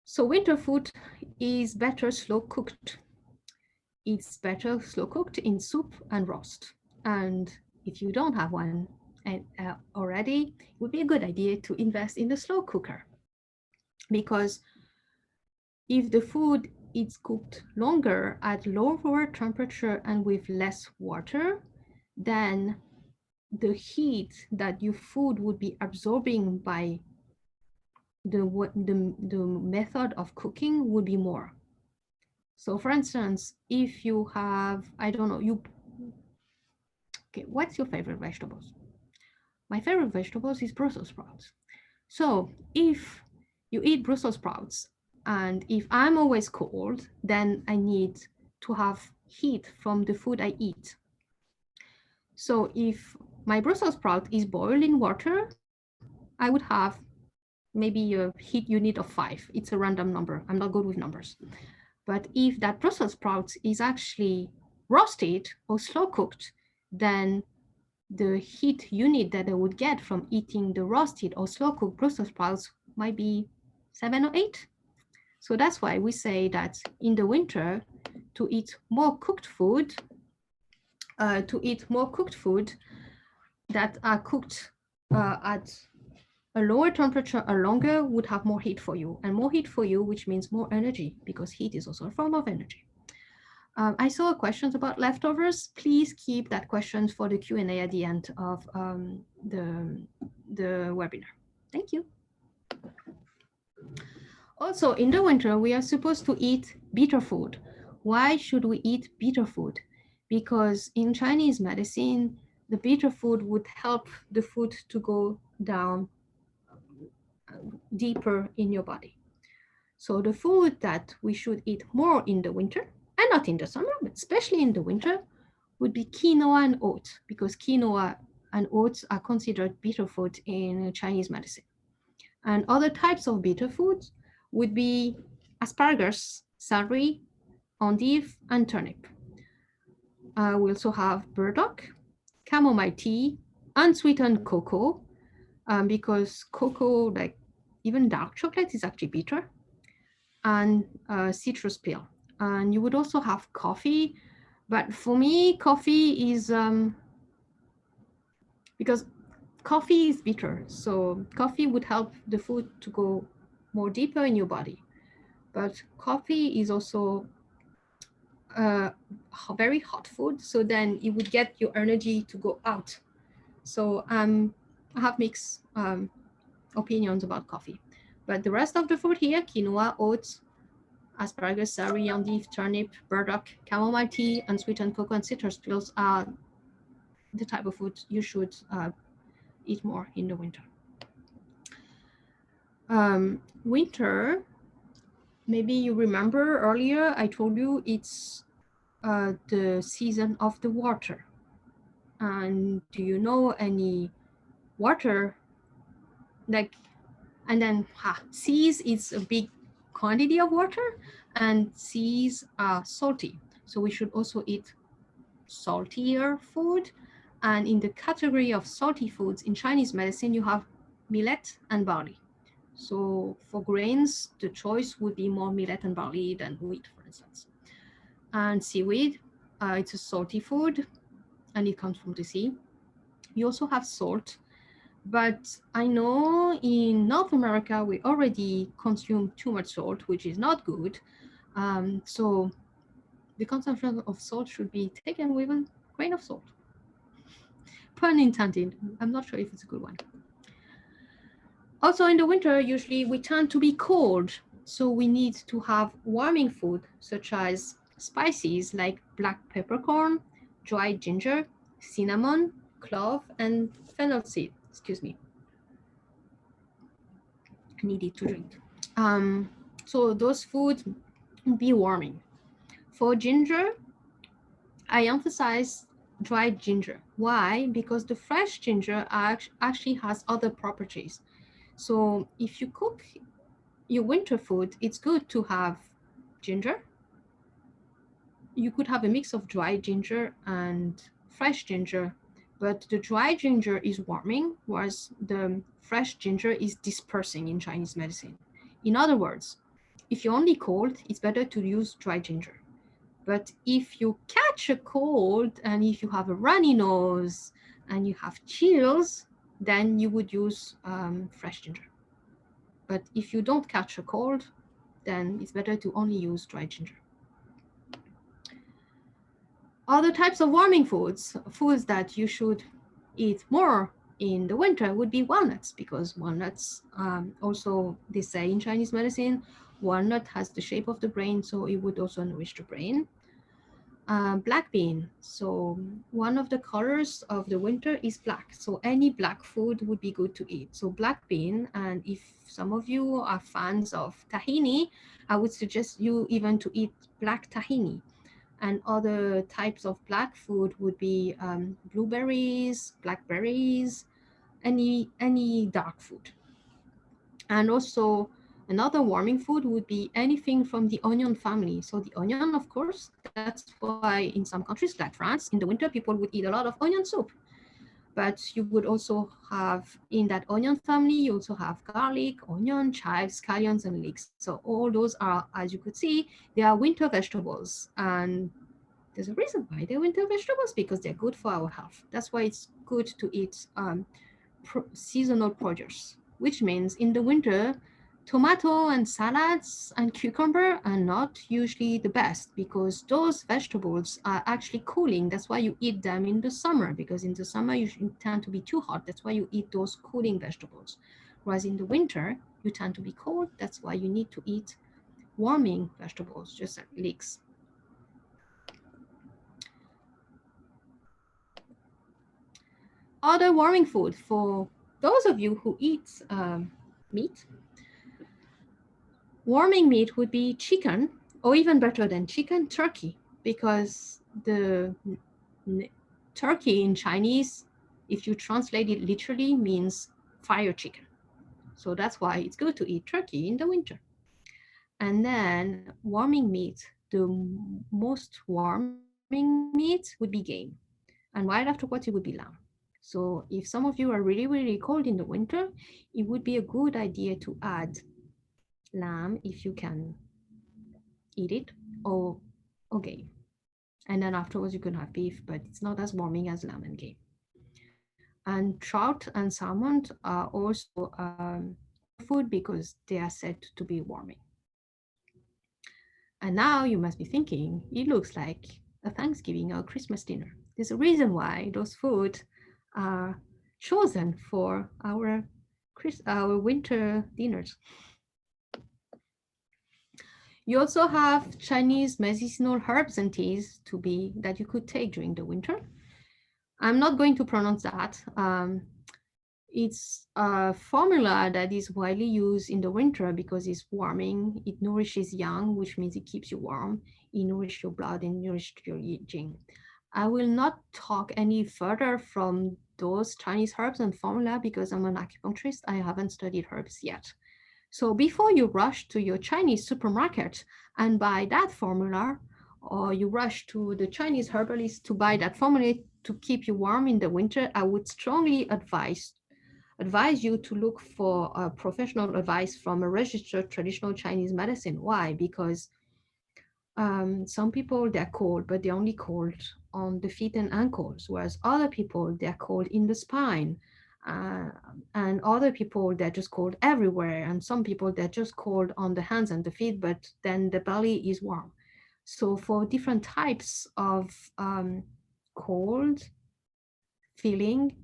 So winter food is better slow cooked. It's better slow cooked in soup and roast. And if you don't have one already, it would be a good idea to invest in the slow cooker. Because if the food is cooked longer at lower temperature and with less water, then the heat that your food would be absorbing by the method of cooking would be more. So for instance, if you have, I don't know, okay, what's your favorite vegetables? My favorite vegetables is Brussels sprouts. So if you eat Brussels sprouts, and if I'm always cold, then I need to have heat from the food I eat. So if my Brussels sprout is boiled in water, I would have maybe a heat unit of 5. It's a random number. I'm not good with numbers. But if that Brussels sprout is actually roasted or slow cooked, then the heat unit that I would get from eating the roasted or slow cooked Brussels sprouts might be 7 or 8. So that's why we say that in the winter, to eat more cooked food, that are cooked at a lower temperature or longer would have more heat for you, and more heat for you, which means more energy, because heat is also a form of energy. I saw questions about leftovers. Please keep that question for the Q&A at the end of the webinar. Thank you. Also, in the winter, we are supposed to eat bitter food. Why should we eat bitter food? Because in Chinese medicine, the bitter food would help the food to go down deeper in your body. So the food that we should eat more in the winter, and not in the summer, but especially in the winter, would be quinoa and oats, because quinoa and oats are considered bitter food in Chinese medicine. And other types of bitter foods would be asparagus, celery, endive, and turnip. We also have burdock, chamomile tea, unsweetened cocoa, because cocoa, like even dark chocolate, is actually bitter, and citrus peel. And you would also have coffee, But for me, coffee is because coffee is bitter, so coffee would help the food to go more deeper in your body. But coffee is also very hot food, so then it would get your energy to go out. So I have mixed opinions about coffee. But the rest of the food here, quinoa, oats, asparagus, celery, endive, turnip, burdock, chamomile tea, unsweetened cocoa, and citrus pills are the type of food you should eat more in the winter. Winter, maybe you remember earlier I told you it's the season of the water. And do you know any water like, and then seas is a big quantity of water, and seas are salty, so we should also eat saltier food. And in the category of salty foods in Chinese medicine, you have millet and barley. So for grains, the choice would be more millet and barley than wheat, for instance. And seaweed, it's a salty food, and it comes from the sea. You also have salt, but I know in North America, we already consume too much salt, which is not good. So the consumption of salt should be taken with a grain of salt. Pun intended. I'm not sure if it's a good one. Also in the winter, usually we tend to be cold. So we need to have warming food, such as spices like black peppercorn, dried ginger, cinnamon, clove, and fennel seed. Excuse me. I needed to drink. So those foods be warming. For ginger, I emphasize dried ginger. Why? Because the fresh ginger actually has other properties. So if you cook your winter food, it's good to have ginger. You could have a mix of dried ginger and fresh ginger, but the dry ginger is warming, whereas the fresh ginger is dispersing in Chinese medicine. In other words, if you're only cold, it's better to use dry ginger. But if you catch a cold and if you have a runny nose and you have chills, then you would use fresh ginger. But if you don't catch a cold, then it's better to only use dry ginger. Other types of warming foods that you should eat more in the winter would be walnuts, because walnuts, also they say in Chinese medicine, walnut has the shape of the brain, so it would also nourish the brain. Black bean. So one of the colors of the winter is black. So any black food would be good to eat. So black bean, and if some of you are fans of tahini, I would suggest you even to eat black tahini. And other types of black food would be blueberries, blackberries, any dark food. And also another warming food would be anything from the onion family. So the onion, of course, that's why in some countries like France, in the winter, people would eat a lot of onion soup. But you would also have, in that onion family, you also have garlic, onion, chives, scallions, and leeks. So all those are, as you could see, they are winter vegetables. And there's a reason why they're winter vegetables, because they're good for our health. That's why it's good to eat seasonal produce, which means in the winter, tomato and salads and cucumber are not usually the best, because those vegetables are actually cooling. That's why you eat them in the summer, because in the summer you tend to be too hot. That's why you eat those cooling vegetables. Whereas in the winter, you tend to be cold. That's why you need to eat warming vegetables, just like leeks. Other warming food for those of you who eat meat. Warming meat would be chicken, or even better than chicken, turkey, because the turkey in Chinese, if you translate it literally, means fire chicken. So that's why it's good to eat turkey in the winter. And then warming meat, the most warming meat would be game. And right afterwards, it would be lamb. So if some of you are really, really cold in the winter, it would be a good idea to add lamb if you can eat it, or game. And then afterwards you can have beef, but it's not as warming as lamb and game. And trout and salmon are also food because they are said to be warming. And now you must be thinking, it looks like a Thanksgiving or Christmas dinner. There's a reason why those foods are chosen for our winter dinners. You also have Chinese medicinal herbs and teas that you could take during the winter. I'm not going to pronounce that. It's a formula that is widely used in the winter because it's warming. It nourishes yang, which means it keeps you warm. It nourishes your blood and nourishes your Yijing. I will not talk any further from those Chinese herbs and formula because I'm an acupuncturist. I haven't studied herbs yet. So before you rush to your Chinese supermarket and buy that formula, or you rush to the Chinese herbalist to buy that formula to keep you warm in the winter, I would strongly advise you to look for professional advice from a registered traditional Chinese medicine. Why? Because some people, they're cold, but they're only cold on the feet and ankles, whereas other people, they're cold in the spine. And other people, they're just cold everywhere. And some people, they're just cold on the hands and the feet, but then the belly is warm. So for different types of cold feeling,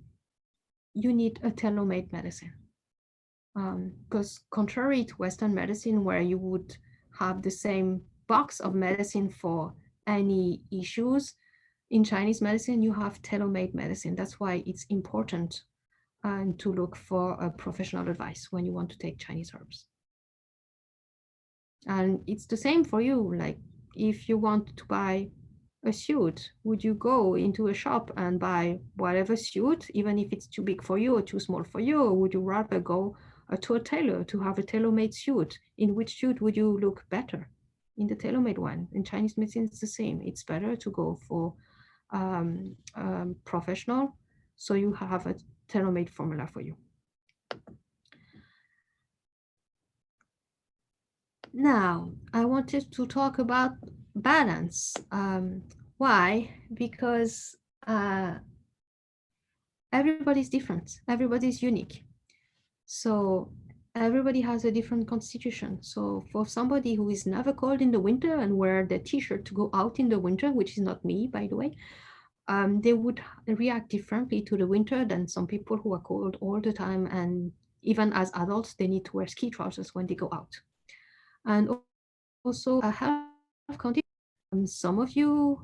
you need a tailor-made medicine. Because contrary to Western medicine, where you would have the same box of medicine for any issues, in Chinese medicine, you have tailor-made medicine. That's why it's important to look for a professional advice when you want to take Chinese herbs. And it's the same for you. Like if you want to buy a suit, would you go into a shop and buy whatever suit, even if it's too big for you or too small for you? Or would you rather go to a tailor to have a tailor-made suit? In which suit would you look better? In the tailor-made one. In Chinese medicine, it's the same. It's better to go for professional, so you have a tailor-made formula for you. Now, I wanted to talk about balance. Why? Because everybody's different. Everybody's unique. So everybody has a different constitution. So for somebody who is never cold in the winter and wear the t-shirt to go out in the winter, which is not me, by the way, they would react differently to the winter than some people who are cold all the time. And even as adults, they need to wear ski trousers when they go out. And also a health condition. Some of you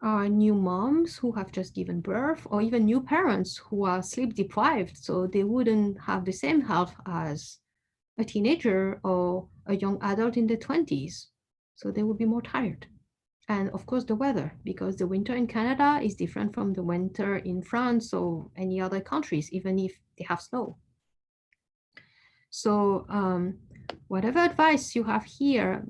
are new moms who have just given birth, or even new parents who are sleep deprived, so they wouldn't have the same health as a teenager or a young adult in their 20s. So they would be more tired. And of course, the weather, because the winter in Canada is different from the winter in France or any other countries, even if they have snow. So whatever advice you have here,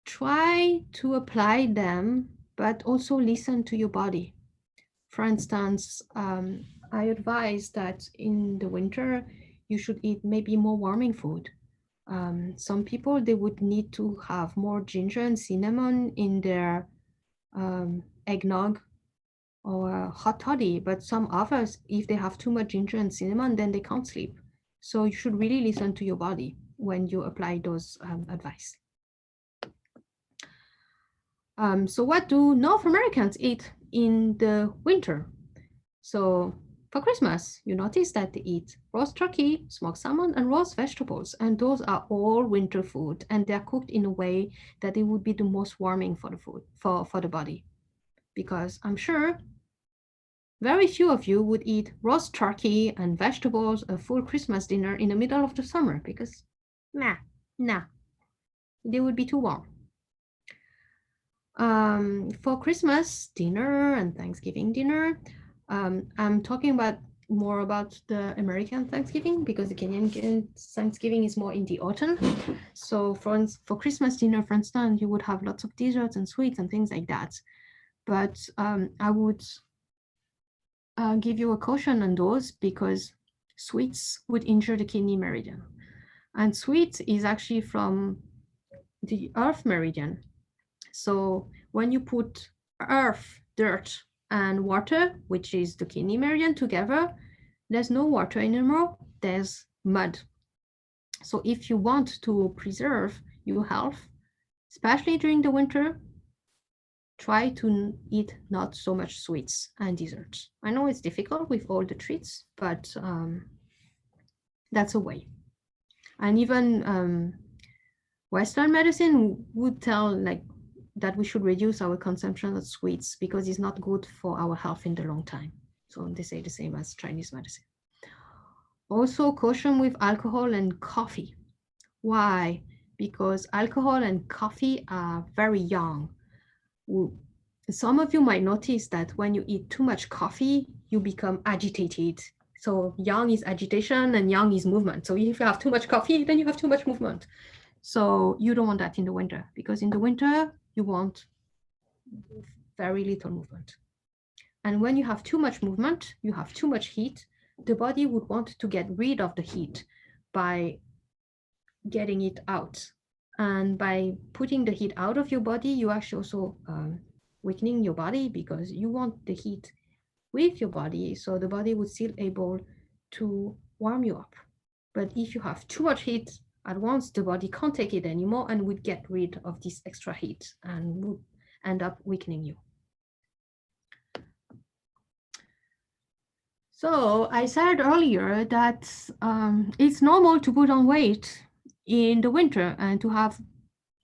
try to apply them, but also listen to your body. For instance, I advise that in the winter, you should eat maybe more warming food. Some people, they would need to have more ginger and cinnamon in their eggnog or hot toddy, but some others, if they have too much ginger and cinnamon, then they can't sleep. So you should really listen to your body when you apply those advice. So what do North Americans eat in the winter? So for Christmas, you notice that they eat roast turkey, smoked salmon, and roast vegetables. And those are all winter food, and they're cooked in a way that it would be the most warming for the food, for the body. Because I'm sure very few of you would eat roast turkey and vegetables, a full Christmas dinner in the middle of the summer, because nah, they would be too warm. For Christmas dinner and Thanksgiving dinner, I'm talking more about the American Thanksgiving, because the Canadian Thanksgiving is more in the autumn. So for Christmas dinner, for instance, you would have lots of desserts and sweets and things like that. But I would give you a caution on those, because sweets would injure the kidney meridian. And sweet is actually from the earth meridian. So when you put earth, dirt, and water, which is the kidney meridian, together, there's no water anymore, there's mud. So if you want to preserve your health, especially during the winter, try to eat not so much sweets and desserts. I know it's difficult with all the treats, but that's a way. And even Western medicine would tell like that we should reduce our consumption of sweets because it's not good for our health in the long time. So they say the same as Chinese medicine. Also, caution with alcohol and coffee. Why? Because alcohol and coffee are very young. Some of you might notice that when you eat too much coffee, you become agitated. So yang is agitation and yang is movement. So if you have too much coffee, then you have too much movement. So you don't want that in the winter, because in the winter, you want very little movement. And when you have too much movement, you have too much heat, the body would want to get rid of the heat by getting it out. And by putting the heat out of your body, you actually also weakening your body, because you want the heat with your body, so the body would still able to warm you up. But if you have too much heat at once, the body can't take it anymore and would get rid of this extra heat and would end up weakening you. So I said earlier that it's normal to put on weight in the winter and to have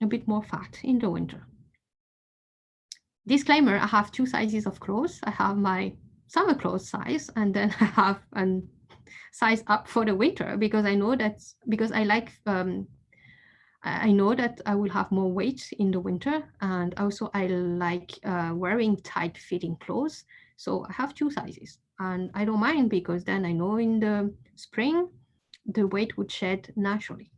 a bit more fat in the winter. Disclaimer, I have two sizes of clothes. I have my summer clothes size, and then I have a size up for the winter, because I know that, because I like, I know that I will have more weight in the winter, and also I like wearing tight fitting clothes. So I have two sizes, and I don't mind, because then I know in the spring, the weight would shed naturally.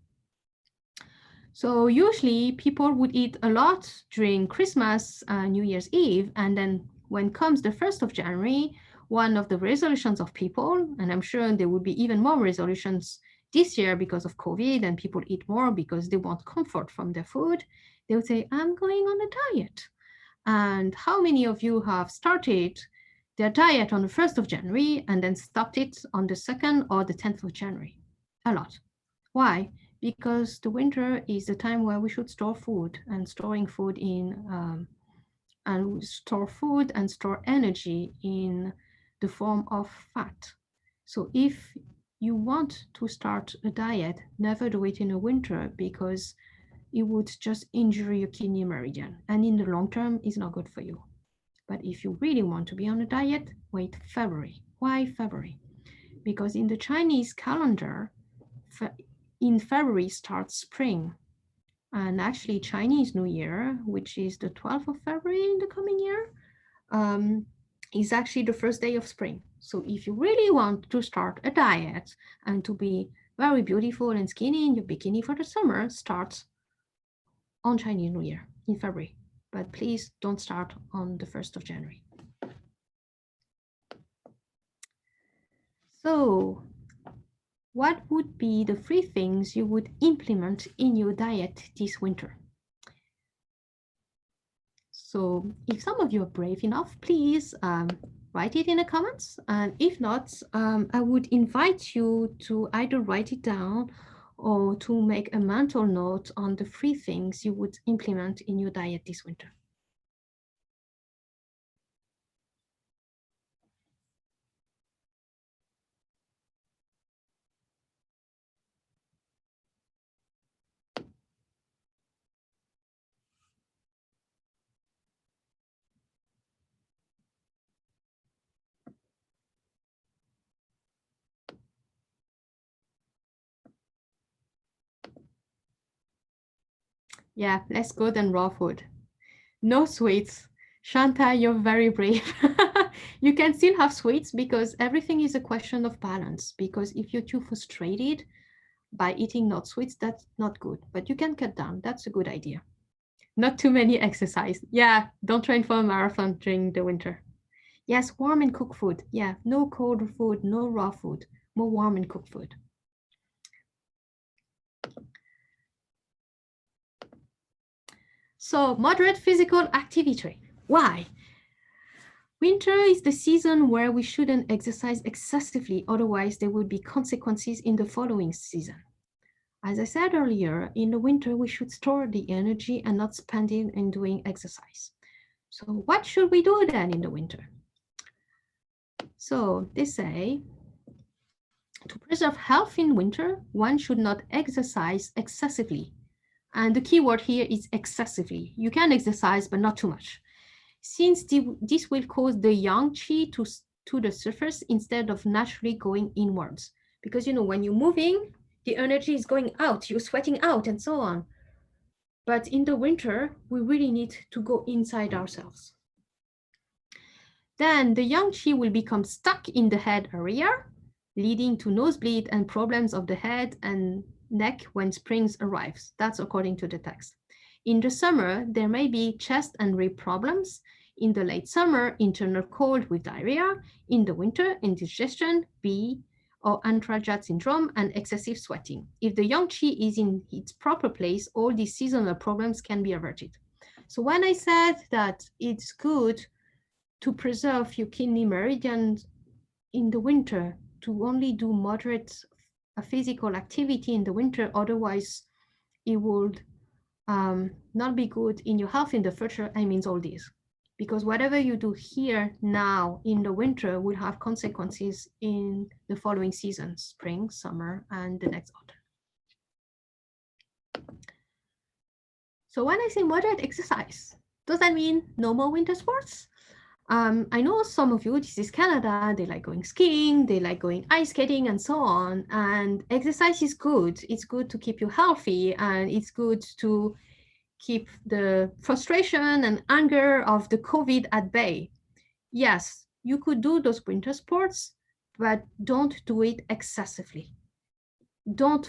So usually people would eat a lot during Christmas and New Year's Eve. And then when comes the 1st of January, one of the resolutions of people, and I'm sure there would be even more resolutions this year because of COVID, and people eat more because they want comfort from their food, they would say, I'm going on a diet. And how many of you have started their diet on the 1st of January and then stopped it on the 2nd or the 10th of January? A lot. Why? Because the winter is the time where we should store food, and storing food in and store food and store energy in the form of fat. So if you want to start a diet, never do it in the winter, because it would just injure your kidney meridian, and in the long term is not good for you. But if you really want to be on a diet, wait February. Why February? Because in the Chinese calendar, in February starts spring, and actually Chinese New Year, which is the 12th of February in the coming year, is actually the first day of spring. So if you really want to start a diet and to be very beautiful and skinny in your bikini for the summer, start on Chinese New Year in February. But please don't start on the 1st of January. So what would be the 3 things you would implement in your diet this winter? So if some of you are brave enough, please write it in the comments. And if not, I would invite you to either write it down or to make a mental note on the 3 things you would implement in your diet this winter. Yeah, let's go then raw food. No sweets. Shanta, you're very brave. You can still have sweets, because everything is a question of balance. Because if you're too frustrated by eating not sweets, that's not good. But you can cut down. That's a good idea. Not too many exercise. Yeah, don't train for a marathon during the winter. Yes, warm and cooked food. Yeah, no cold food, no raw food. More warm and cooked food. So moderate physical activity. Why? Winter is the season where we shouldn't exercise excessively, otherwise there will be consequences in the following season. As I said earlier, in the winter we should store the energy and not spend it in doing exercise. So what should we do then in the winter? So they say, to preserve health in winter, one should not exercise excessively. And the key word here is excessively. You can exercise, but not too much, since this will cause the yang qi to the surface instead of naturally going inwards. Because, you know, when you're moving, the energy is going out, you're sweating out and so on. But in the winter, we really need to go inside ourselves. Then the yang qi will become stuck in the head area, leading to nosebleed and problems of the head and neck when spring arrives. That's according to the text. In the summer, there may be chest and rib problems. In the late summer, internal cold with diarrhea. In the winter, indigestion, B, or Antrajat syndrome, and excessive sweating. If the yang qi is in its proper place, all these seasonal problems can be averted. So when I said that it's good to preserve your kidney meridians in the winter, to only do moderate physical activity in the winter, otherwise it would not be good in your health in the future, I mean all this. Because whatever you do here now in the winter will have consequences in the following seasons, spring, summer, and the next autumn. So when I say moderate exercise, does that mean no more winter sports? I know some of you, this is Canada, they like going skiing, they like going ice skating and so on. And exercise is good. It's good to keep you healthy, and it's good to keep the frustration and anger of the COVID at bay. Yes, you could do those winter sports, but don't do it excessively. Don't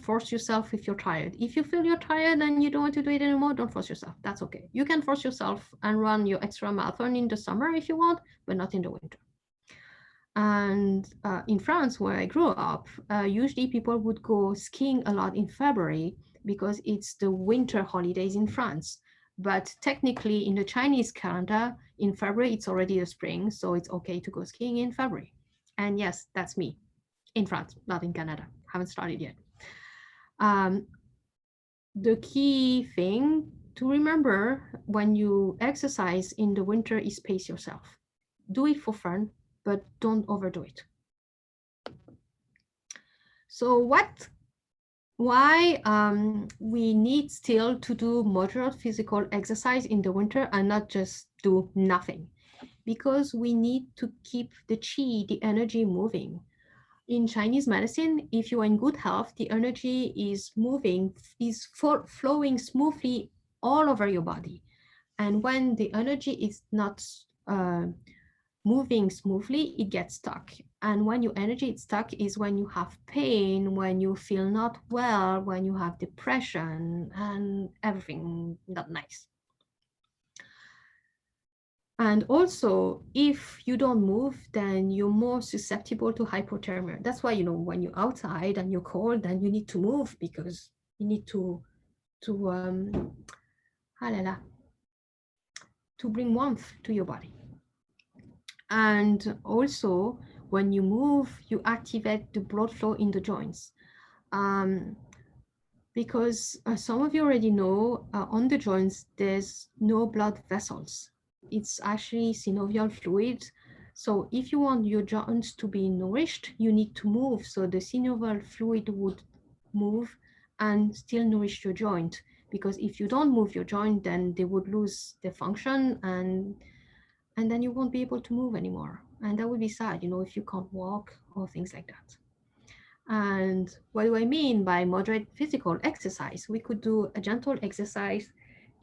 force yourself if you're tired. If you feel you're tired and you don't want to do it anymore, don't force yourself. That's okay. You can force yourself and run your extra marathon in the summer if you want, but not in the winter. And in France, where I grew up, usually people would go skiing a lot in February because it's the winter holidays in France. But technically in the Chinese calendar, in February, it's already the spring, so it's okay to go skiing in February. And yes, that's me. In France, not in Canada. Haven't started yet. The key thing to remember when you exercise in the winter is pace yourself. Do it for fun, but don't overdo it. So why we need still to do moderate physical exercise in the winter and not just do nothing? Because we need to keep the qi, the energy, moving. In Chinese medicine, if you are in good health, the energy is moving, is flowing smoothly all over your body. And when the energy is not moving smoothly, it gets stuck. And when your energy is stuck is when you have pain, when you feel not well, when you have depression and everything not nice. And also, if you don't move, then you're more susceptible to hypothermia. That's why, you know, when you're outside and you're cold, then you need to move because you need to bring warmth to your body. And also, when you move, you activate the blood flow in the joints. Because some of you already know, on the joints, there's no blood vessels. It's actually synovial fluid. So if you want your joints to be nourished, you need to move. So the synovial fluid would move and still nourish your joint. Because if you don't move your joint, then they would lose their function and then you won't be able to move anymore. And that would be sad, you know, if you can't walk or things like that. And what do I mean by moderate physical exercise? We could do a gentle exercise,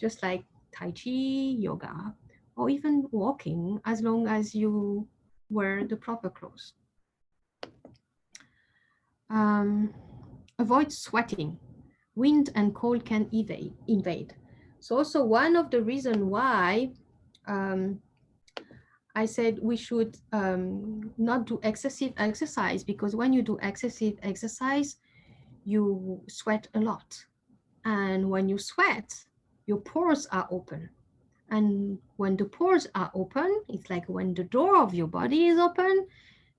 just like Tai Chi, yoga, or even walking, as long as you wear the proper clothes. Avoid sweating. Wind and cold can invade. So also one of the reasons why I said we should not do excessive exercise, because when you do excessive exercise, you sweat a lot. And when you sweat, your pores are open. And when the pores are open, it's like when the door of your body is open,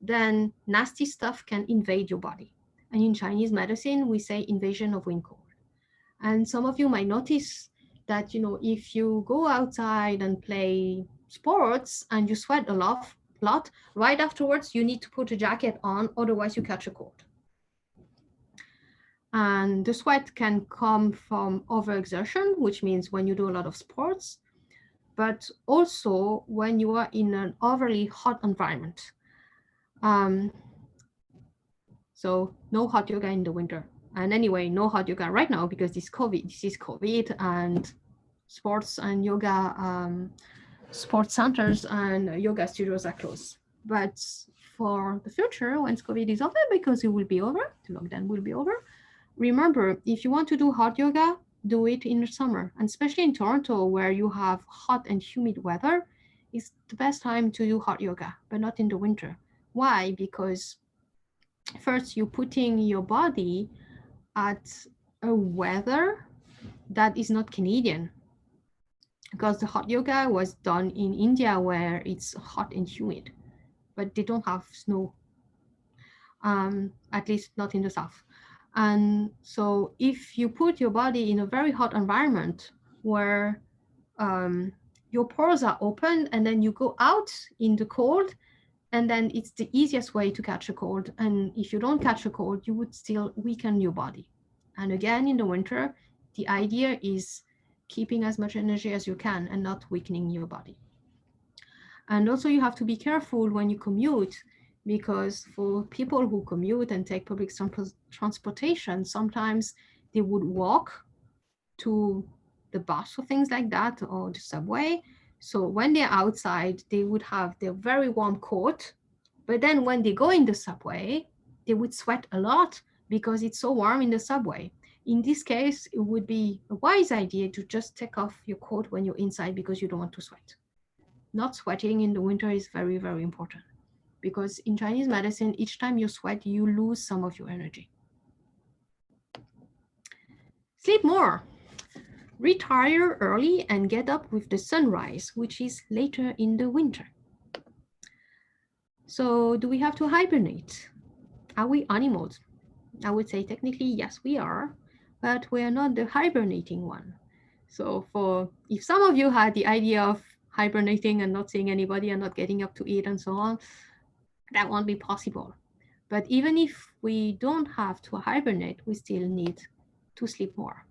then nasty stuff can invade your body. And in Chinese medicine, we say invasion of wind cold. And some of you might notice that, you know, if you go outside and play sports and you sweat a lot, right afterwards, you need to put a jacket on, otherwise you catch a cold. And the sweat can come from overexertion, which means when you do a lot of sports, but also when you are in an overly hot environment. So no hot yoga in the winter. And anyway, no hot yoga right now because this is COVID, and sports and yoga, sports centers and yoga studios are closed. But for the future, once COVID is over, because it will be over, the lockdown will be over, remember, if you want to do hot yoga, do it in the summer. And especially in Toronto, where you have hot and humid weather, it's the best time to do hot yoga, but not in the winter. Why? Because first, you're putting your body at a weather that is not Canadian, because the hot yoga was done in India where it's hot and humid, but they don't have snow, at least not in the south. And so if you put your body in a very hot environment where your pores are open and then you go out in the cold, and then it's the easiest way to catch a cold. And if you don't catch a cold, you would still weaken your body. And again, in the winter, the idea is keeping as much energy as you can and not weakening your body. And also you have to be careful when you commute, because for people who commute and take public transportation, sometimes they would walk to the bus or things like that, or the subway. So when they're outside, they would have their very warm coat, but then when they go in the subway, they would sweat a lot because it's so warm in the subway. In this case, it would be a wise idea to just take off your coat when you're inside because you don't want to sweat. Not sweating in the winter is very, very important, because in Chinese medicine, each time you sweat, you lose some of your energy. Sleep more. Retire early and get up with the sunrise, which is later in the winter. So do we have to hibernate? Are we animals? I would say technically, yes, we are, but we are not the hibernating one. So if some of you had the idea of hibernating and not seeing anybody and not getting up to eat and so on, that won't be possible. But even if we don't have to hibernate, we still need to sleep more.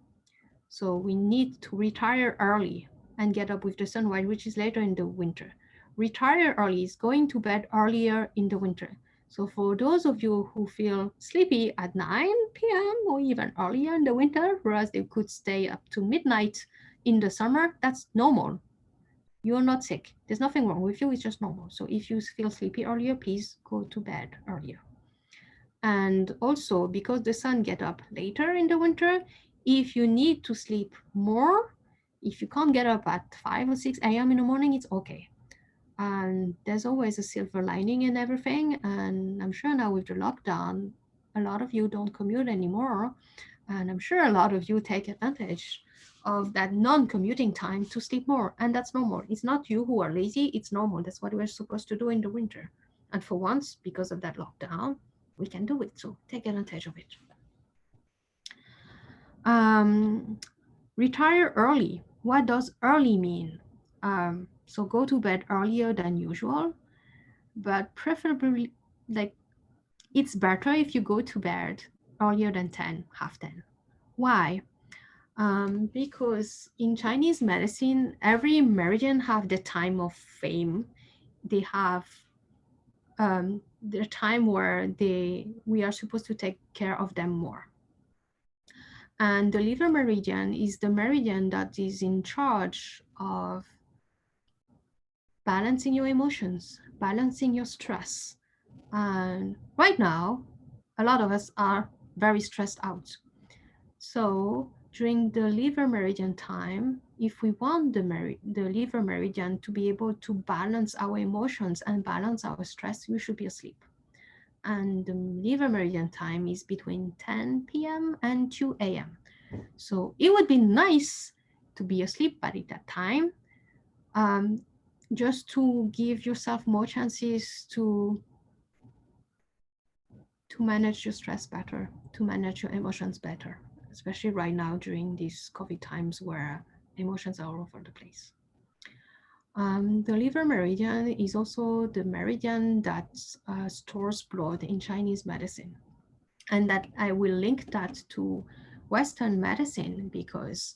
So we need to retire early and get up with the sunrise, which is later in the winter. Retire early is going to bed earlier in the winter. So for those of you who feel sleepy at 9 p.m. or even earlier in the winter, whereas they could stay up to midnight in the summer, that's normal. You're not sick. There's nothing wrong with you. It's just normal. So if you feel sleepy earlier, please go to bed earlier. And also, because the sun gets up later in the winter, if you need to sleep more, if you can't get up at 5 or 6 a.m. in the morning, it's okay. And there's always a silver lining in everything. And I'm sure now with the lockdown, a lot of you don't commute anymore. And I'm sure a lot of you take advantage of that non-commuting time to sleep more. And that's normal. It's not you who are lazy, it's normal. That's what we're supposed to do in the winter. And for once, because of that lockdown, we can do it. So take advantage of it. Retire early. What does early mean? So go to bed earlier than usual, but preferably, like, it's better if you go to bed earlier than 10, half 10. Why? Because in Chinese medicine, every meridian have the time of fame. They have the time where we are supposed to take care of them more. And the liver meridian is the meridian that is in charge of balancing your emotions, balancing your stress. And right now, a lot of us are very stressed out. So during the liver meridian time, if we want the liver meridian to be able to balance our emotions and balance our stress, we should be asleep. And the liver meridian time is between 10 p.m. and 2 a.m. So it would be nice to be asleep by that time, just to give yourself more chances to manage your stress better, to manage your emotions better, especially right now during these COVID times where emotions are all over the place. The liver meridian is also the meridian that stores blood in Chinese medicine. And that I will link that to Western medicine because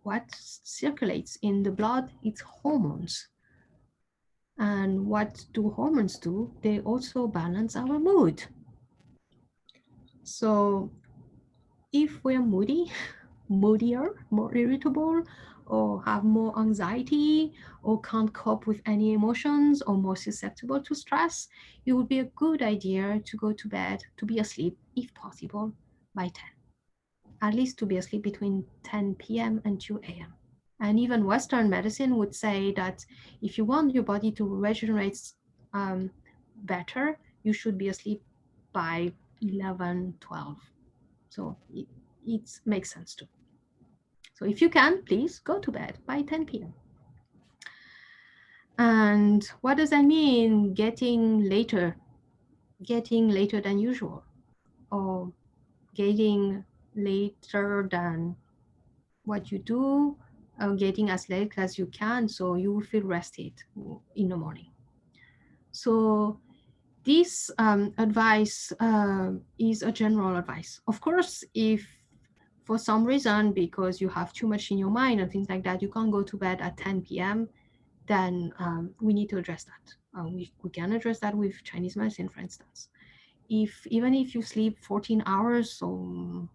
what circulates in the blood, it's hormones. And what do hormones do? They also balance our mood. So if we're moodier, more irritable, or have more anxiety, or can't cope with any emotions, or more susceptible to stress, it would be a good idea to go to bed, to be asleep, if possible, by 10. At least to be asleep between 10 p.m. and 2 a.m. And even Western medicine would say that if you want your body to regenerate better, you should be asleep by 11, 12. So it makes sense too. So if you can, please go to bed by 10 p.m. And what does that mean? Getting later than usual, or getting later than what you do, getting as late as you can, so you will feel rested in the morning. So this advice is a general advice. Of course, if for some reason, because you have too much in your mind and things like that, you can't go to bed at 10 p.m., then we need to address that. We can address that with Chinese medicine, for instance. Even if you sleep 14 hours, so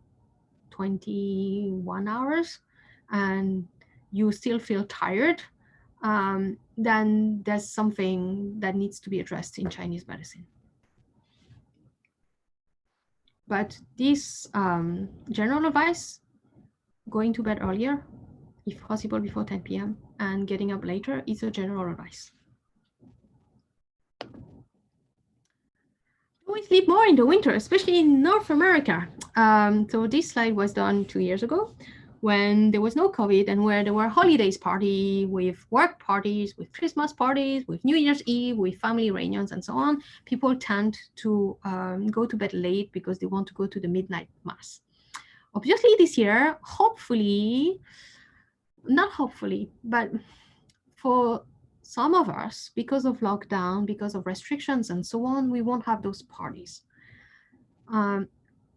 21 hours, and you still feel tired, then there's something that needs to be addressed in Chinese medicine. But this general advice, going to bed earlier, if possible before 10 p.m., and getting up later, is a general advice. We sleep more in the winter, especially in North America. So this slide was done 2 years ago when there was no COVID and where there were holidays party with work parties, with Christmas parties, with New Year's Eve, with family reunions and so on. People tend to go to bed late because they want to go to the midnight mass. Obviously this year, not hopefully, but for some of us, because of lockdown, because of restrictions and so on, we won't have those parties.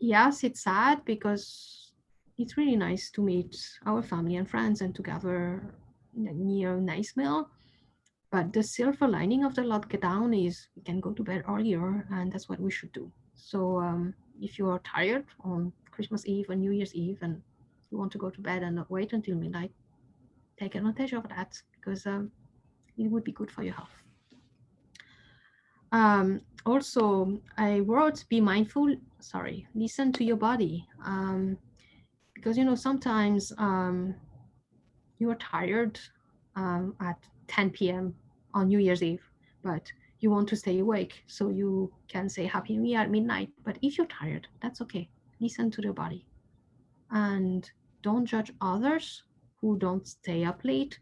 Yes, it's sad because it's really nice to meet our family and friends and to gather near a nice meal. But the silver lining of the lockdown is we can go to bed earlier, and that's what we should do. So if you are tired on Christmas Eve and New Year's Eve and you want to go to bed and not wait until midnight, take advantage of that because it would be good for your health. Also, I wrote, be mindful, listen to your body. Because, sometimes you are tired at 10 p.m. on New Year's Eve, but you want to stay awake so you can say Happy New Year at midnight. But if you're tired, that's okay. Listen to your body. And don't judge others who don't stay up late.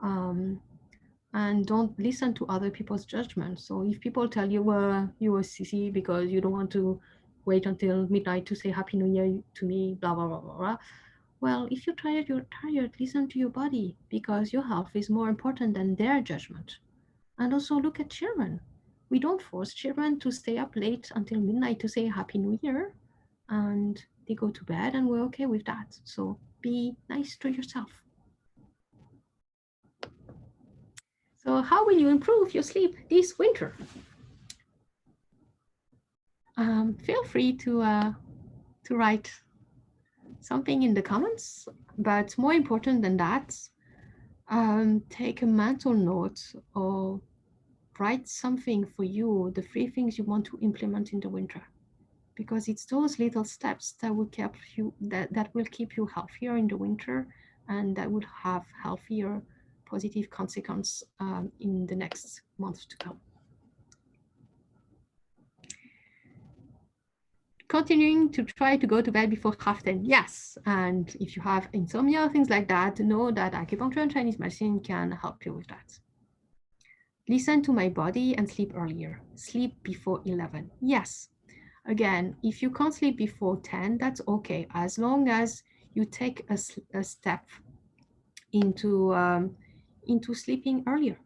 And don't listen to other people's judgment. So if people tell you, well, you're a sissy because you don't want to wait until midnight to say Happy New Year to me, blah, blah, blah, blah, blah. Well, if you're tired, listen to your body because your health is more important than their judgment. And also look at children. We don't force children to stay up late until midnight to say Happy New Year, and they go to bed and we're okay with that. So be nice to yourself. So how will you improve your sleep this winter? Feel free to write something in the comments, but more important than that, take a mental note or write something for you, the 3 things you want to implement in the winter, because it's those little steps that will keep you healthier in the winter, and that would have healthier positive consequence in the next months to come. continuing to try to go to bed before 10:30, yes. And if you have insomnia, things like that, know that acupuncture and Chinese medicine can help you with that. Listen to my body and sleep earlier. Sleep before 11. Yes. Again, if you can't sleep before 10, that's okay, as long as you take a step into sleeping earlier.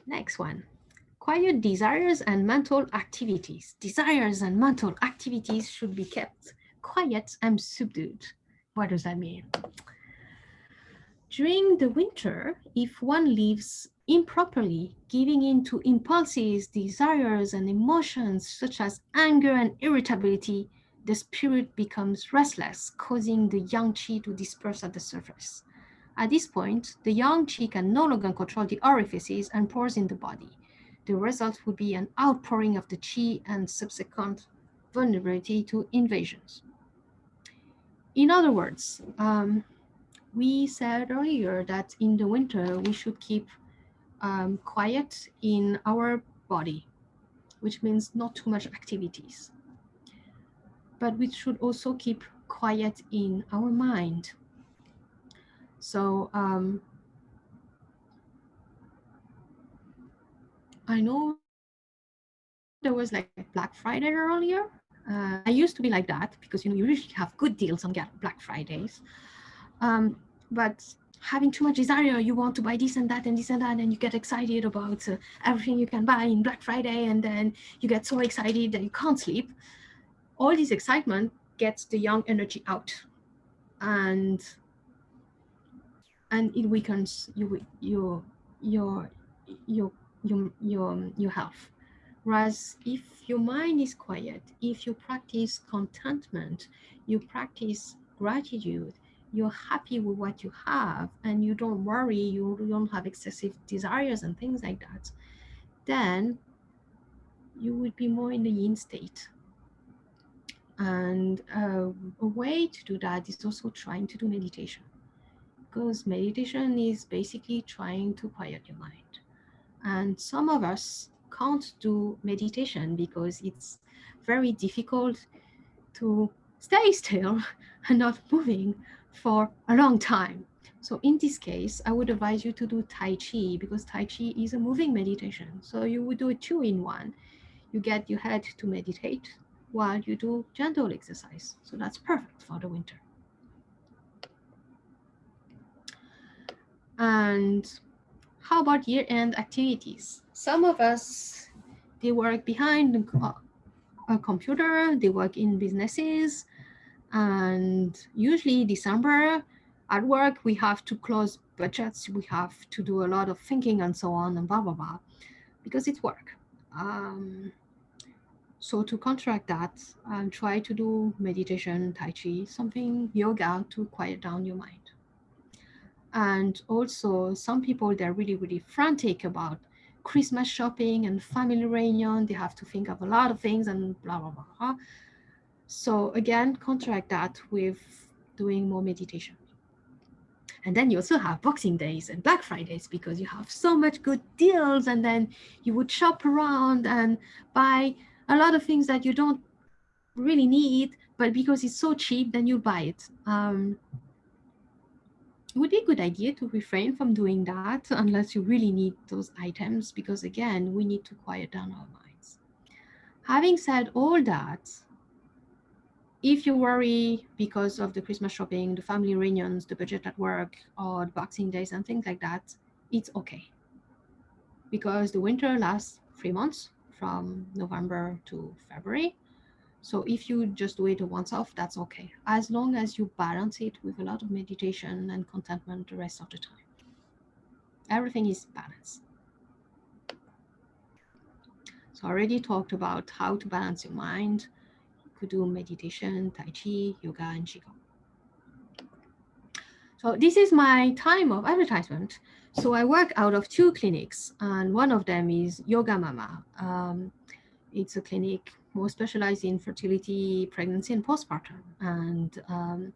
Next one. Quiet desires and mental activities. Desires and mental activities should be kept quiet and subdued. What does that mean? During the winter, if one lives improperly, giving in to impulses, desires, and emotions such as anger and irritability, the spirit becomes restless, causing the yang qi to disperse at the surface. At this point, the yang qi can no longer control the orifices and pours in the body. The result would be an outpouring of the qi and subsequent vulnerability to invasions. In other words, we said earlier that in the winter we should keep quiet in our body, which means not too much activities. But we should also keep quiet in our mind. So I know there was like Black Friday earlier. I used to be like that because you usually have good deals on Black Fridays. But having too much desire, you want to buy this and that and this and that, and you get excited about everything you can buy in Black Friday, and then you get so excited that you can't sleep. All this excitement gets the yang energy out, and it weakens your health. Whereas if your mind is quiet, if you practice contentment, you practice gratitude, you're happy with what you have, and you don't worry, you don't have excessive desires and things like that, then you would be more in the yin state. And a way to do that is also trying to do meditation, because meditation is basically trying to quiet your mind. And some of us can't do meditation because it's very difficult to stay still and not moving for a long time. So in this case, I would advise you to do Tai Chi, because Tai Chi is a moving meditation. So you would do a 2-in-1. You get your head to meditate while you do gentle exercise. So that's perfect for the winter. And how about year-end activities? Some of us, they work behind a computer, they work in businesses, and usually December at work, we have to close budgets, we have to do a lot of thinking and so on and blah, blah, blah, because it's work. So to counteract that, try to do meditation, Tai Chi, something, yoga to quiet down your mind. And also some people, they're really, really frantic about Christmas shopping and family reunion. They have to think of a lot of things and blah, blah, blah. So again, counteract that with doing more meditation. And then you also have Boxing Days and Black Fridays, because you have so much good deals, and then you would shop around and buy a lot of things that you don't really need, but because it's so cheap, then you buy it. It would be a good idea to refrain from doing that unless you really need those items, because again, we need to quiet down our minds. Having said all that, if you worry because of the Christmas shopping, the family reunions, the budget at work, or the Boxing Days and things like that, it's okay. Because the winter lasts 3 months, from November to February. So if you just do it once off, that's okay, as long as you balance it with a lot of meditation and contentment the rest of the time. Everything is balanced. So I already talked about how to balance your mind. You could do meditation, Tai Chi, yoga, and Qigong. So this is my time of advertisement. So I work out of 2 clinics, and one of them is Yoga Mama. It's a clinic more specialized in fertility, pregnancy, and postpartum. And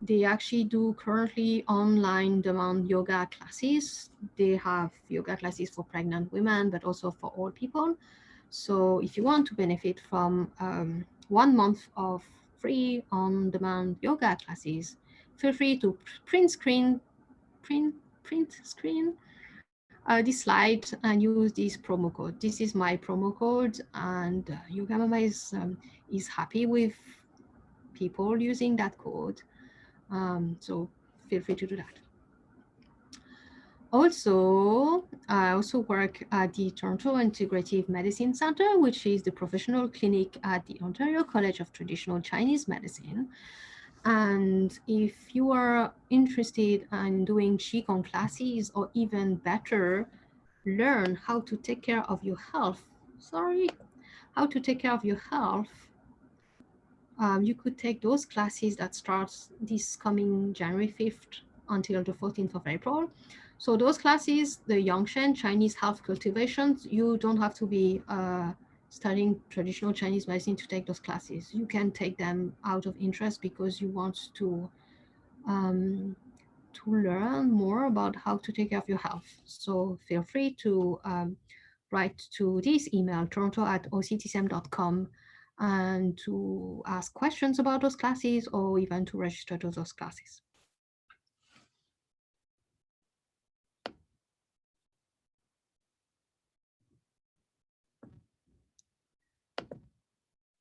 They actually do currently online demand yoga classes. They have yoga classes for pregnant women, but also for all people. So if you want to benefit from 1 month of free on-demand yoga classes, feel free to print screen this slide and use this promo code. This is my promo code, and Yoga Mama is happy with people using that code. So feel free to do that. Also, I also work at the Toronto Integrative Medicine Center, which is the professional clinic at the Ontario College of Traditional Chinese Medicine. And if you are interested in doing Qigong classes, or even better, learn how to take care of your health, how to take care of your health, you could take those classes that starts this coming January 5th until the 14th of April. So those classes, the Yongshen Chinese Health Cultivations, you don't have to be studying traditional Chinese medicine to take those classes. You can take them out of interest because you want to learn more about how to take care of your health. So feel free to write to this email, toronto@octcm.com, and to ask questions about those classes, or even to register to those classes.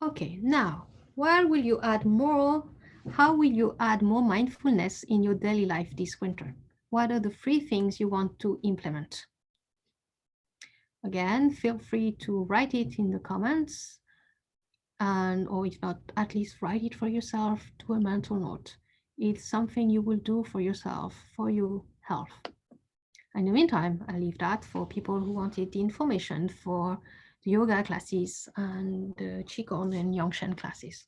Okay, now, how will you add more mindfulness in your daily life this winter? What are the 3 things you want to implement? Again, feel free to write it in the comments, and or if not, at least write it for yourself to a mental note. It's something you will do for yourself, for your health. In the meantime, I leave that for people who wanted the information for the yoga classes and the Qigong and Yongshen classes.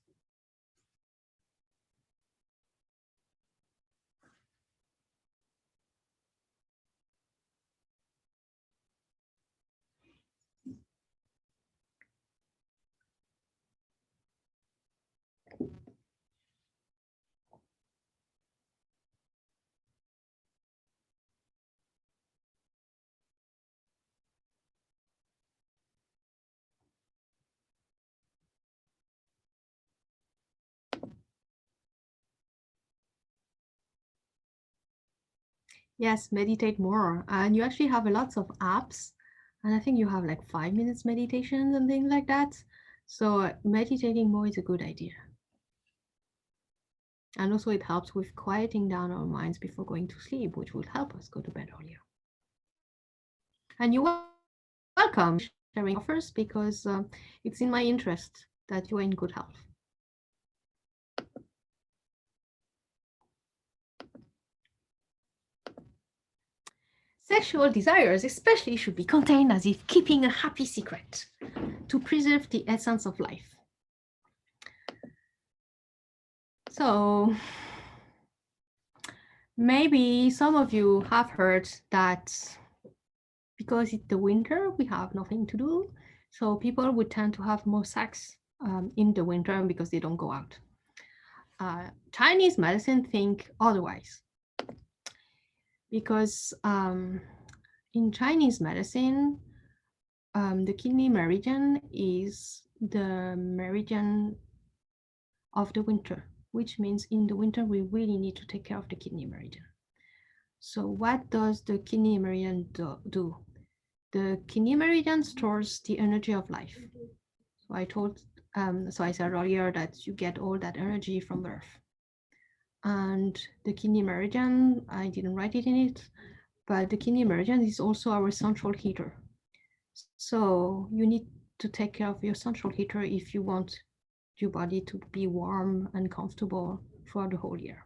Yes, meditate more. And you actually have lots of apps. And I think you have like 5 minutes meditations and things like that. So meditating more is a good idea. And also it helps with quieting down our minds before going to sleep, which will help us go to bed earlier. And you're welcome sharing offers, because it's in my interest that you are in good health. Sexual desires especially should be contained as if keeping a happy secret to preserve the essence of life. So maybe some of you have heard that because it's the winter, we have nothing to do. So people would tend to have more sex in the winter because they don't go out. Chinese medicine think otherwise, because in Chinese medicine, the kidney meridian is the meridian of the winter, which means in the winter we really need to take care of the kidney meridian. So what does the kidney meridian do? The kidney meridian stores the energy of life. So I said earlier that you get all that energy from birth. And the kidney meridian, I didn't write it in it, but the kidney meridian is also our central heater. So you need to take care of your central heater if you want your body to be warm and comfortable for the whole year.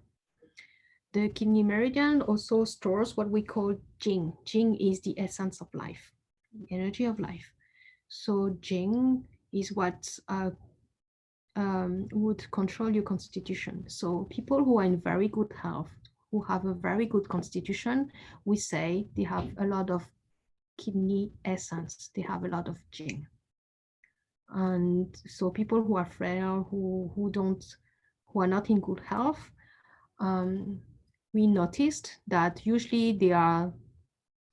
The kidney meridian also stores what we call Jing. Jing is the essence of life, the energy of life. So Jing is what would control your constitution. So people who are in very good health, who have a very good constitution, we say they have a lot of kidney essence, they have a lot of Jing. And so people who are frail, who are not in good health, we noticed that usually they are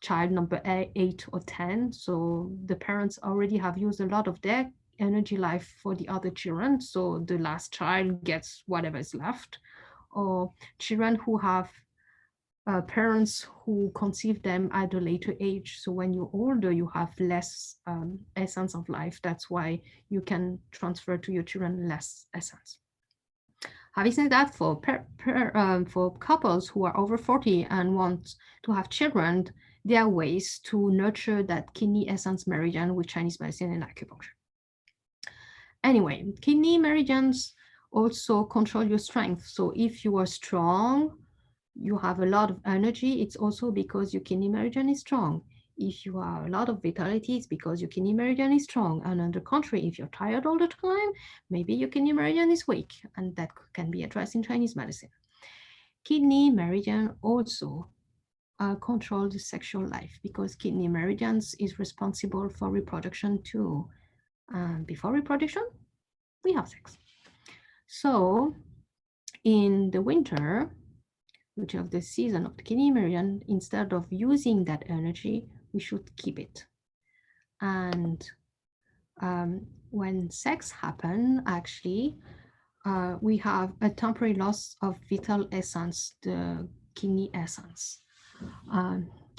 child number 8 or 10, so the parents already have used a lot of their energy life for the other children, so the last child gets whatever is left. Or children who have parents who conceive them at a later age, so when you're older you have less essence of life. That's why you can transfer to your children less essence. Having said that, for couples who are over 40 and want to have children, there are ways to nurture that kidney essence meridian with Chinese medicine and acupuncture. Anyway, kidney meridians also control your strength. So if you are strong, you have a lot of energy, it's also because your kidney meridian is strong. If you have a lot of vitality, it's because your kidney meridian is strong. And on the contrary, if you're tired all the time, maybe your kidney meridian is weak, and that can be addressed in Chinese medicine. Kidney meridian also control the sexual life, because kidney meridians is responsible for reproduction too. Before reproduction, we have sex. So in the winter, which is the season of the kidney meridian, instead of using that energy, we should keep it. And when sex happens, actually, we have a temporary loss of vital essence, the kidney essence.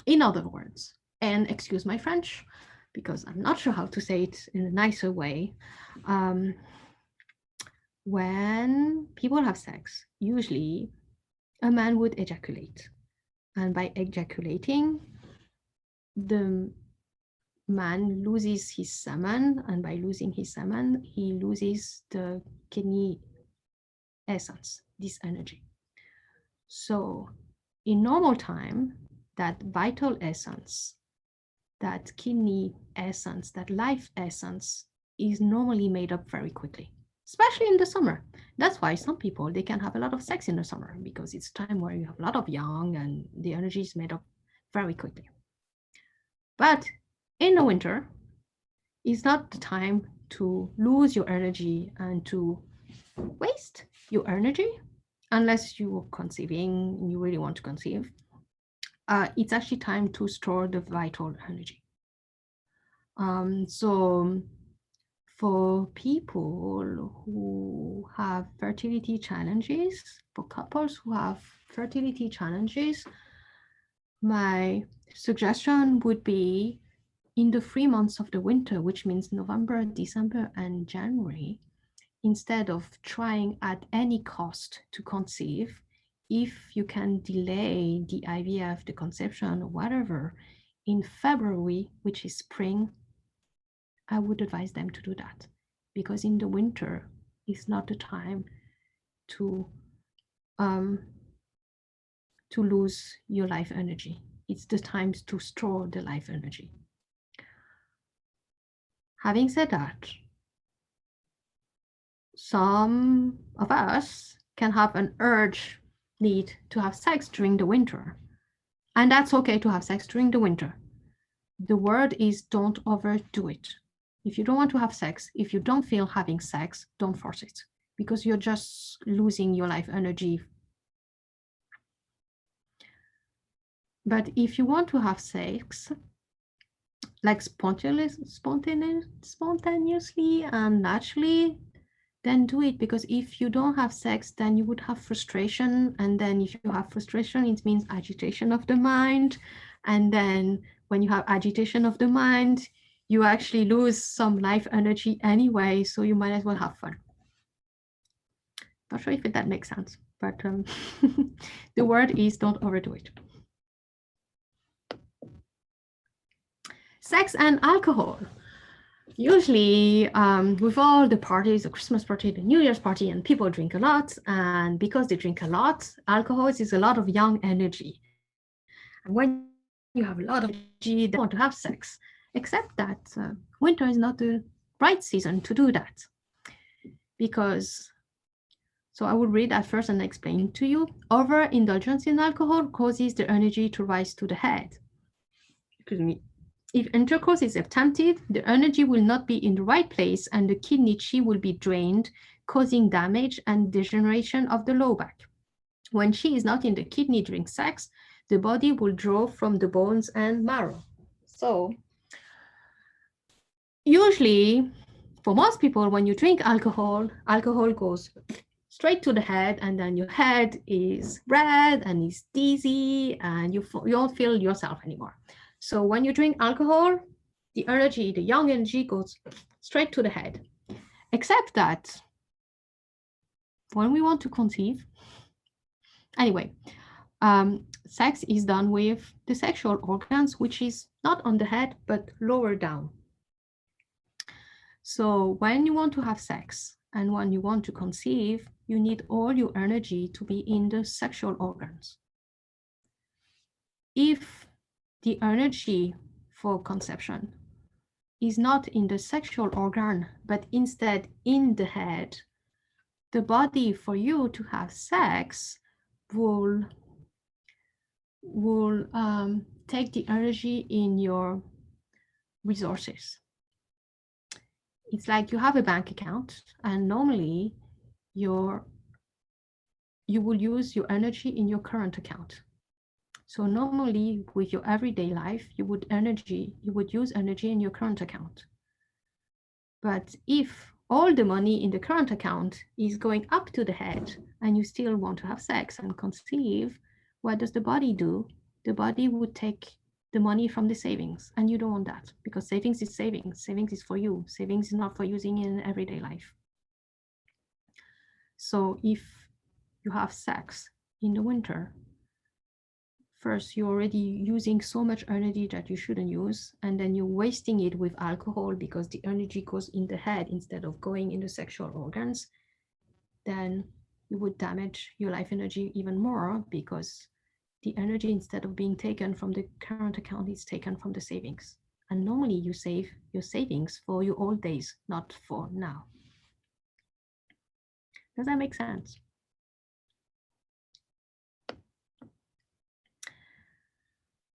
In other words, and excuse my French, because I'm not sure how to say it in a nicer way, when people have sex, usually a man would ejaculate. And by ejaculating, the man loses his semen, and by losing his semen, he loses the kidney essence, this energy. So in normal time, that vital essence, that kidney essence, that life essence is normally made up very quickly, especially in the summer. That's why some people, they can have a lot of sex in the summer, because it's time where you have a lot of young and the energy is made up very quickly. But in the winter, it's not the time to lose your energy and to waste your energy, unless you're conceiving and you really want to conceive. It's actually time to store the vital energy. So for people who have fertility challenges, for couples who have fertility challenges, my suggestion would be in the 3 months of the winter, which means November, December, and January, instead of trying at any cost to conceive, if you can delay the IVF, the conception, or whatever, in February, which is spring, I would advise them to do that, because in the winter is not the time to lose your life energy. It's the time to store the life energy. Having said that, some of us can have an urge need to have sex during the winter, and that's okay to have sex during the winter. The word is don't overdo it. If you don't want to have sex, if you don't feel having sex, don't force it, because you're just losing your life energy. But if you want to have sex, like spontaneously and naturally, then do it, because if you don't have sex, then you would have frustration, and then if you have frustration, it means agitation of the mind, and then when you have agitation of the mind, you actually lose some life energy anyway, so you might as well have fun. Not sure if that makes sense, but the word is don't overdo it. Sex and alcohol. Usually with all the parties, the Christmas party, the New Year's party, and people drink a lot, and because they drink a lot, alcohol is a lot of young energy. And when you have a lot of energy, they want to have sex, except that winter is not the right season to do that. Because, so I will read that first and explain to you. Overindulgence in alcohol causes the energy to rise to the head. Excuse me. If intercourse is attempted, the energy will not be in the right place, and the kidney chi will be drained, causing damage and degeneration of the low back. When qi is not in the kidney during sex, the body will draw from the bones and marrow. So usually, for most people, when you drink alcohol, alcohol goes straight to the head, and then your head is red and is dizzy, and you don't feel yourself anymore. So when you drink alcohol, the energy, the yang energy, goes straight to the head. Except that when we want to conceive, anyway, sex is done with the sexual organs, which is not on the head, but lower down. So when you want to have sex and when you want to conceive, you need all your energy to be in the sexual organs. If the energy for conception is not in the sexual organ, but instead in the head, the body for you to have sex will take the energy in your resources. It's like you have a bank account, and normally you will use your energy in your current account. So normally with your everyday life, you would use energy in your current account. But if all the money in the current account is going up to the head and you still want to have sex and conceive, what does the body do? The body would take the money from the savings, and you don't want that, because savings is savings. Savings is for you. Savings is not for using in everyday life. So if you have sex in the winter, first, you're already using so much energy that you shouldn't use, and then you're wasting it with alcohol because the energy goes in the head instead of going in the sexual organs. Then you would damage your life energy even more, because the energy, instead of being taken from the current account, is taken from the savings. And normally you save your savings for your old days, not for now. Does that make sense?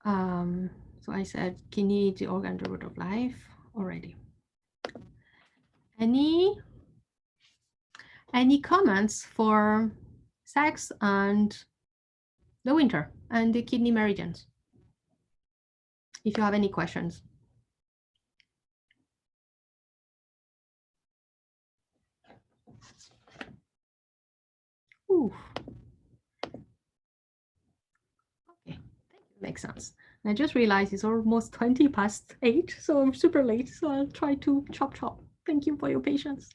So I said kidney, the organ, the root of life already. Any comments for sex and the winter and the kidney meridians? If you have any questions. Ooh. Okay, makes sense. I just realized it's almost 8:20, so I'm super late. So I'll try to chop. Thank you for your patience.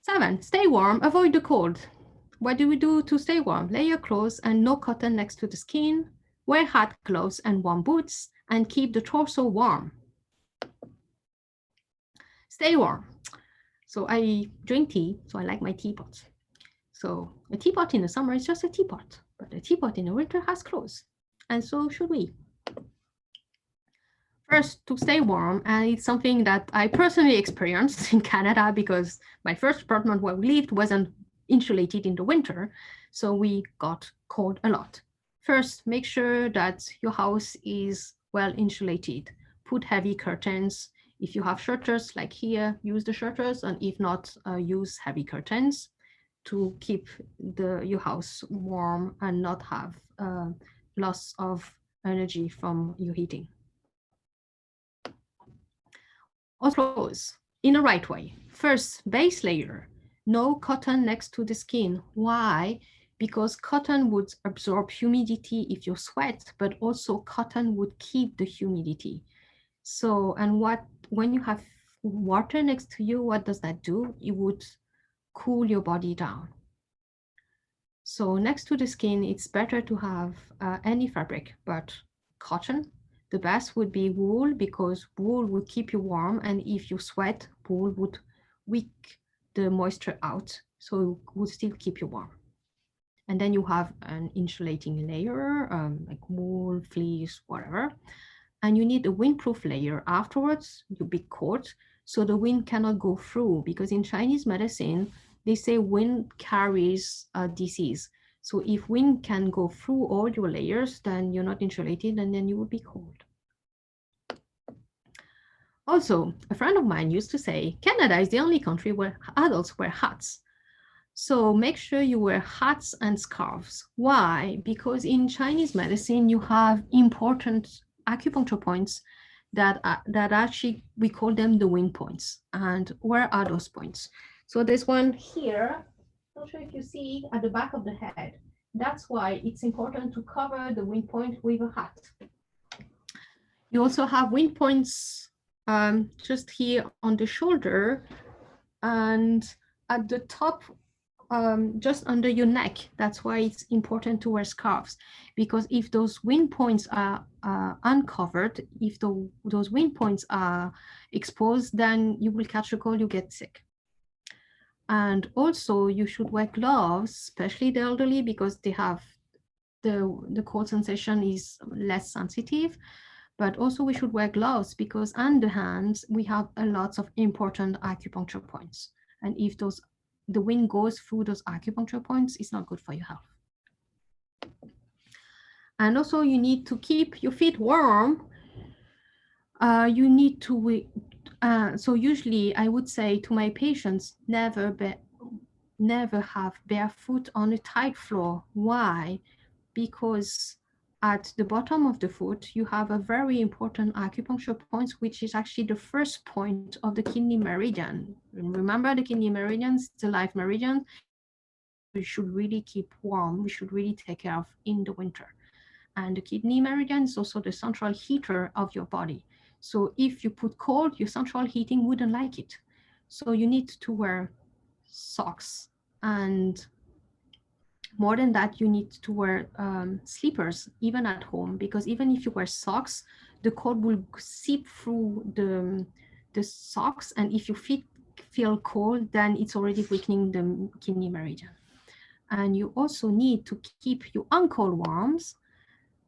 7, stay warm, avoid the cold. What do we do to stay warm? Layer clothes and no cotton next to the skin. Wear hot gloves and warm boots, and keep the torso warm. Stay warm. So I drink tea, so I like my teapot. So a teapot in the summer is just a teapot, but a teapot in the winter has clothes, and so should we. First, to stay warm, and it's something that I personally experienced in Canada, because my first apartment where we lived wasn't insulated in the winter, so we got cold a lot. First, make sure that your house is well insulated. Put heavy curtains. If you have shutters like here, use the shutters, and if not, use heavy curtains to keep your house warm and not have loss of energy from your heating. Also, clothes in the right way. First, base layer, no cotton next to the skin. Why? Because cotton would absorb humidity if you sweat, but also cotton would keep the humidity. So, and when you have water next to you, what does that do? It would cool your body down. So next to the skin, it's better to have any fabric, but cotton. The best would be wool, because wool would keep you warm, and if you sweat, wool would wick the moisture out, so it would still keep you warm. And then you have an insulating layer, like wool, fleece, whatever. And you need a windproof layer afterwards, your big coat, so the wind cannot go through, because in Chinese medicine, they say wind carries disease. So if wind can go through all your layers, then you're not insulated, and then you will be cold. Also, a friend of mine used to say, Canada is the only country where adults wear hats. So make sure you wear hats and scarves. Why? Because in Chinese medicine, you have important acupuncture points that actually, we call them the wind points. And where are those points? So there's one here, not sure if you see, at the back of the head. That's why it's important to cover the wind point with a hat. You also have wind points just here on the shoulder and at the top, just under your neck. That's why it's important to wear scarves, because if those wind points are uncovered, if those wind points are exposed, then you will catch a cold, you get sick. And also you should wear gloves, especially the elderly, because they have the cold sensation is less sensitive. But also we should wear gloves because on the hands, we have a lot of important acupuncture points. And if the wind goes through those acupuncture points, it's not good for your health. And also you need to keep your feet warm. You need to, so usually I would say to my patients, never have barefoot on a tile floor. Why? Because at the bottom of the foot, you have a very important acupuncture point, which is actually the first point of the kidney meridian. Remember, the kidney meridian is the life meridian. We should really keep warm. We should really take care of in the winter. And the kidney meridian is also the central heater of your body. So if you put cold, your central heating wouldn't like it. So you need to wear socks, and more than that, you need to wear slippers even at home, because even if you wear socks, the cold will seep through the socks, and if your feet feel cold, then it's already weakening the kidney meridian. And you also need to keep your ankle warm.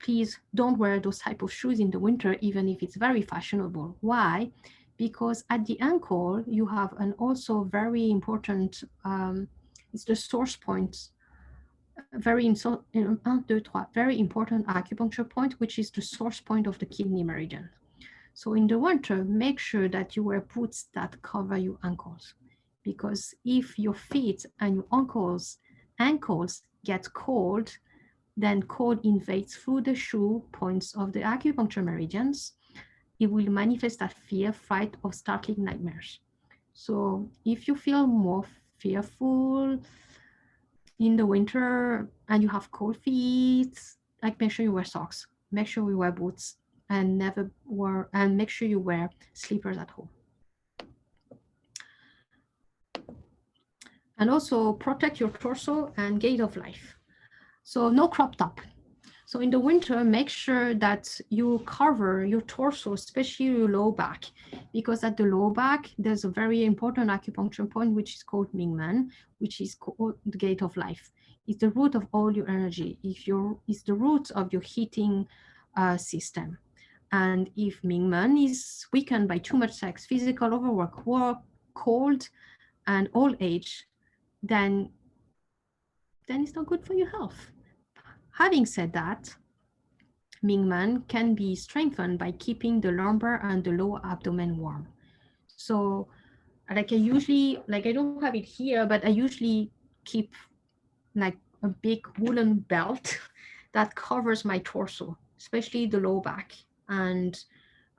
Please don't wear those type of shoes in the winter, even if it's very fashionable. Why? Because at the ankle, you have an also very important, it's the source point, very important acupuncture point, which is the source point of the kidney meridian. So in the winter, make sure that you wear boots that cover your ankles, because if your feet and your ankles get cold, then cold invades through the shoe points of the acupuncture meridians. It will manifest as fear, fright, or startling nightmares. So if you feel more fearful in the winter and you have cold feet, like, make sure you wear socks, make sure you wear boots, and make sure you wear slippers at home. And also protect your torso and gate of life. So no crop top. So in the winter, make sure that you cover your torso, especially your low back, because at the low back, there's a very important acupuncture point, which is called Mingmen, which is called the gate of life. It's the root of all your energy. It's the root of your heating system. And if Mingmen is weakened by too much sex, physical overwork, work, cold, and old age, then it's not good for your health. Having said that, Mingmen can be strengthened by keeping the lumbar and the lower abdomen warm. So like I don't have it here, but I usually keep like a big woolen belt that covers my torso, especially the low back, and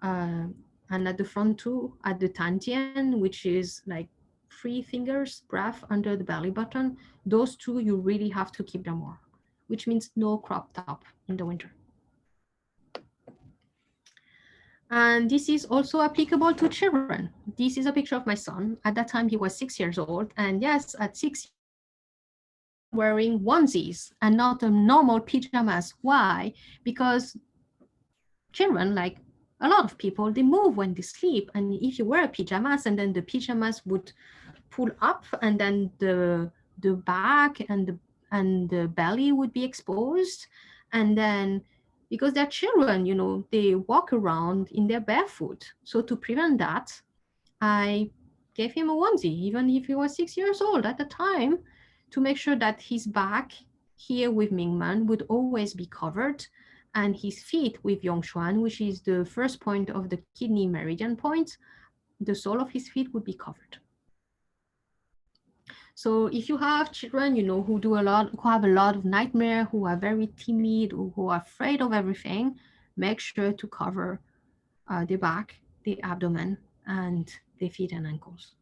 at the front too, at the Tantian, which is like 3 fingers breadth under the belly button. Those two, you really have to keep them warm, which means no crop top in the winter. And this is also applicable to children. This is a picture of my son. At that time, he was 6 years old. And yes, at 6 wearing onesies and not a normal pajamas. Why? Because children, like a lot of people, they move when they sleep. And if you wear pajamas, and then the pajamas would pull up, and then the back and the belly would be exposed. And then because they're children, they walk around in their barefoot. So to prevent that, I gave him a onesie, even if he was 6 years old at the time, to make sure that his back here with Mingmen would always be covered, and his feet with Yongshuan, which is the first point of the kidney meridian point, the sole of his feet would be covered. So if you have children, who have a lot of nightmare, who are very timid, or who are afraid of everything, make sure to cover the back, the abdomen, and the feet and ankles.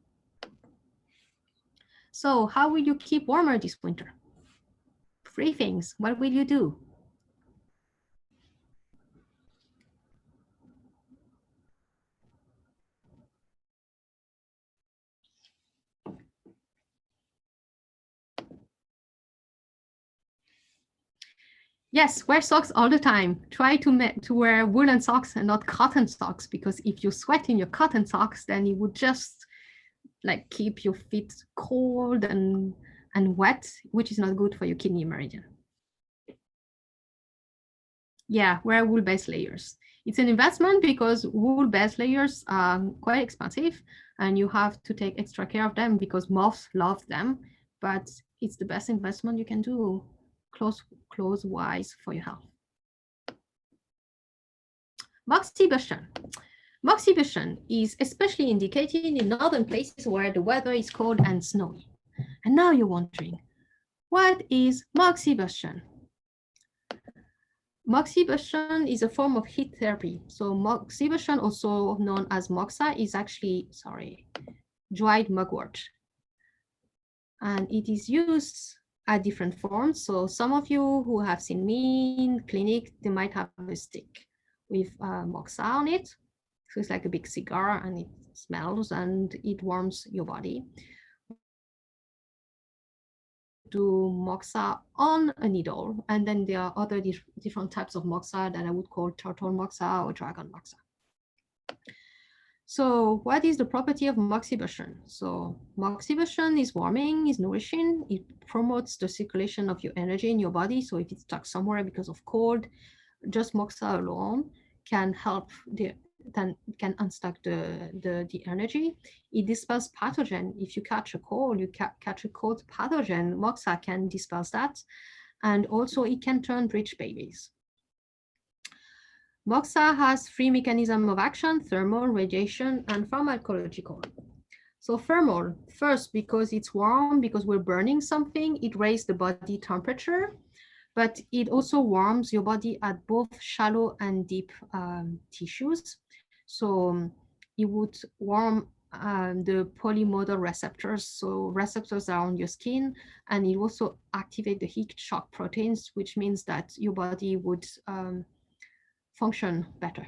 So how will you keep warmer this winter? 3 things. What will you do? Yes, wear socks all the time. Try to wear woolen socks and not cotton socks, because if you sweat in your cotton socks, then it would just like keep your feet cold and wet, which is not good for your kidney meridian. Yeah, wear wool-based layers. It's an investment because wool-based layers are quite expensive and you have to take extra care of them because moths love them, but it's the best investment you can do clothes-wise for your health. Moxibustion. Moxibustion is especially indicated in northern places where the weather is cold and snowy. And now you're wondering, what is moxibustion? Moxibustion is a form of heat therapy. So moxibustion, also known as moxa, is actually, dried mugwort. And it is used at different forms. So some of you who have seen me in clinic, they might have a stick with moxa on it. So it's like a big cigar and it smells and it warms your body. Do moxa on a needle, and then there are other different types of moxa that I would call turtle moxa or dragon moxa. So what is the property of moxibustion? So moxibustion is warming, is nourishing, it promotes the circulation of your energy in your body. So if it's stuck somewhere because of cold, just moxa alone can help can unstuck the energy. It dispels pathogen. If you catch a cold, you catch a cold pathogen, moxa can dispel that. And also it can turn rich babies. Moxa has 3 mechanisms of action: thermal, radiation, and pharmacological. So thermal, first, because it's warm, because we're burning something, it raises the body temperature, but it also warms your body at both shallow and deep tissues. So it would warm the polymodal receptors, so receptors are on your skin, and it also activate the heat shock proteins, which means that your body would function better.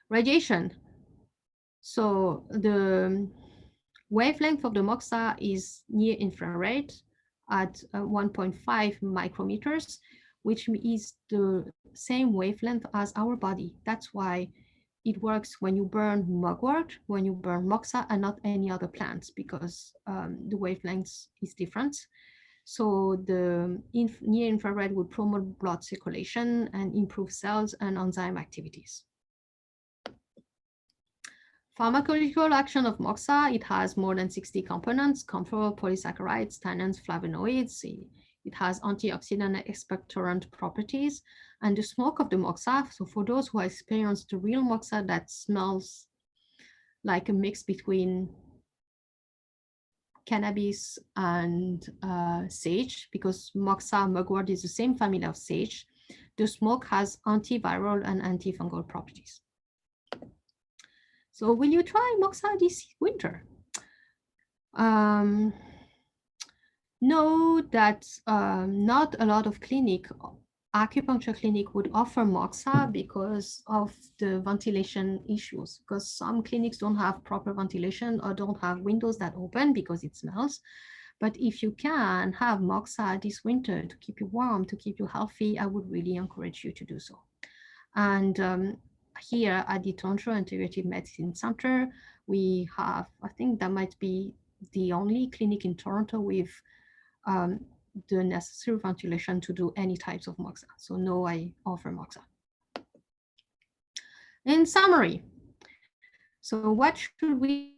Radiation. So the wavelength of the moxa is near infrared at 1.5 micrometers, which is the same wavelength as our body. That's why it works when you burn mugwort, when you burn moxa, and not any other plants, because the wavelength is different. So the near infrared would promote blood circulation and improve cells and enzyme activities. Pharmacological action of moxa, it has more than 60 components: camphor, polysaccharides, tannins, flavonoids. It has antioxidant and expectorant properties. And the smoke of the moxa, so for those who have experienced the real moxa that smells like a mix between cannabis and sage, because moxa mugwort is the same family of sage, the smoke has antiviral and antifungal properties. So will you try moxa this winter? Know that not a lot of acupuncture clinic would offer moxa because of the ventilation issues, because some clinics don't have proper ventilation or don't have windows that open because it smells. But if you can have moxa this winter to keep you warm, to keep you healthy, I would really encourage you to do so. And here at the Toronto Integrative Medicine Center, we have, I think that might be the only clinic in Toronto with the necessary ventilation to do any types of moxa. So no, I offer moxa. In summary, so what should we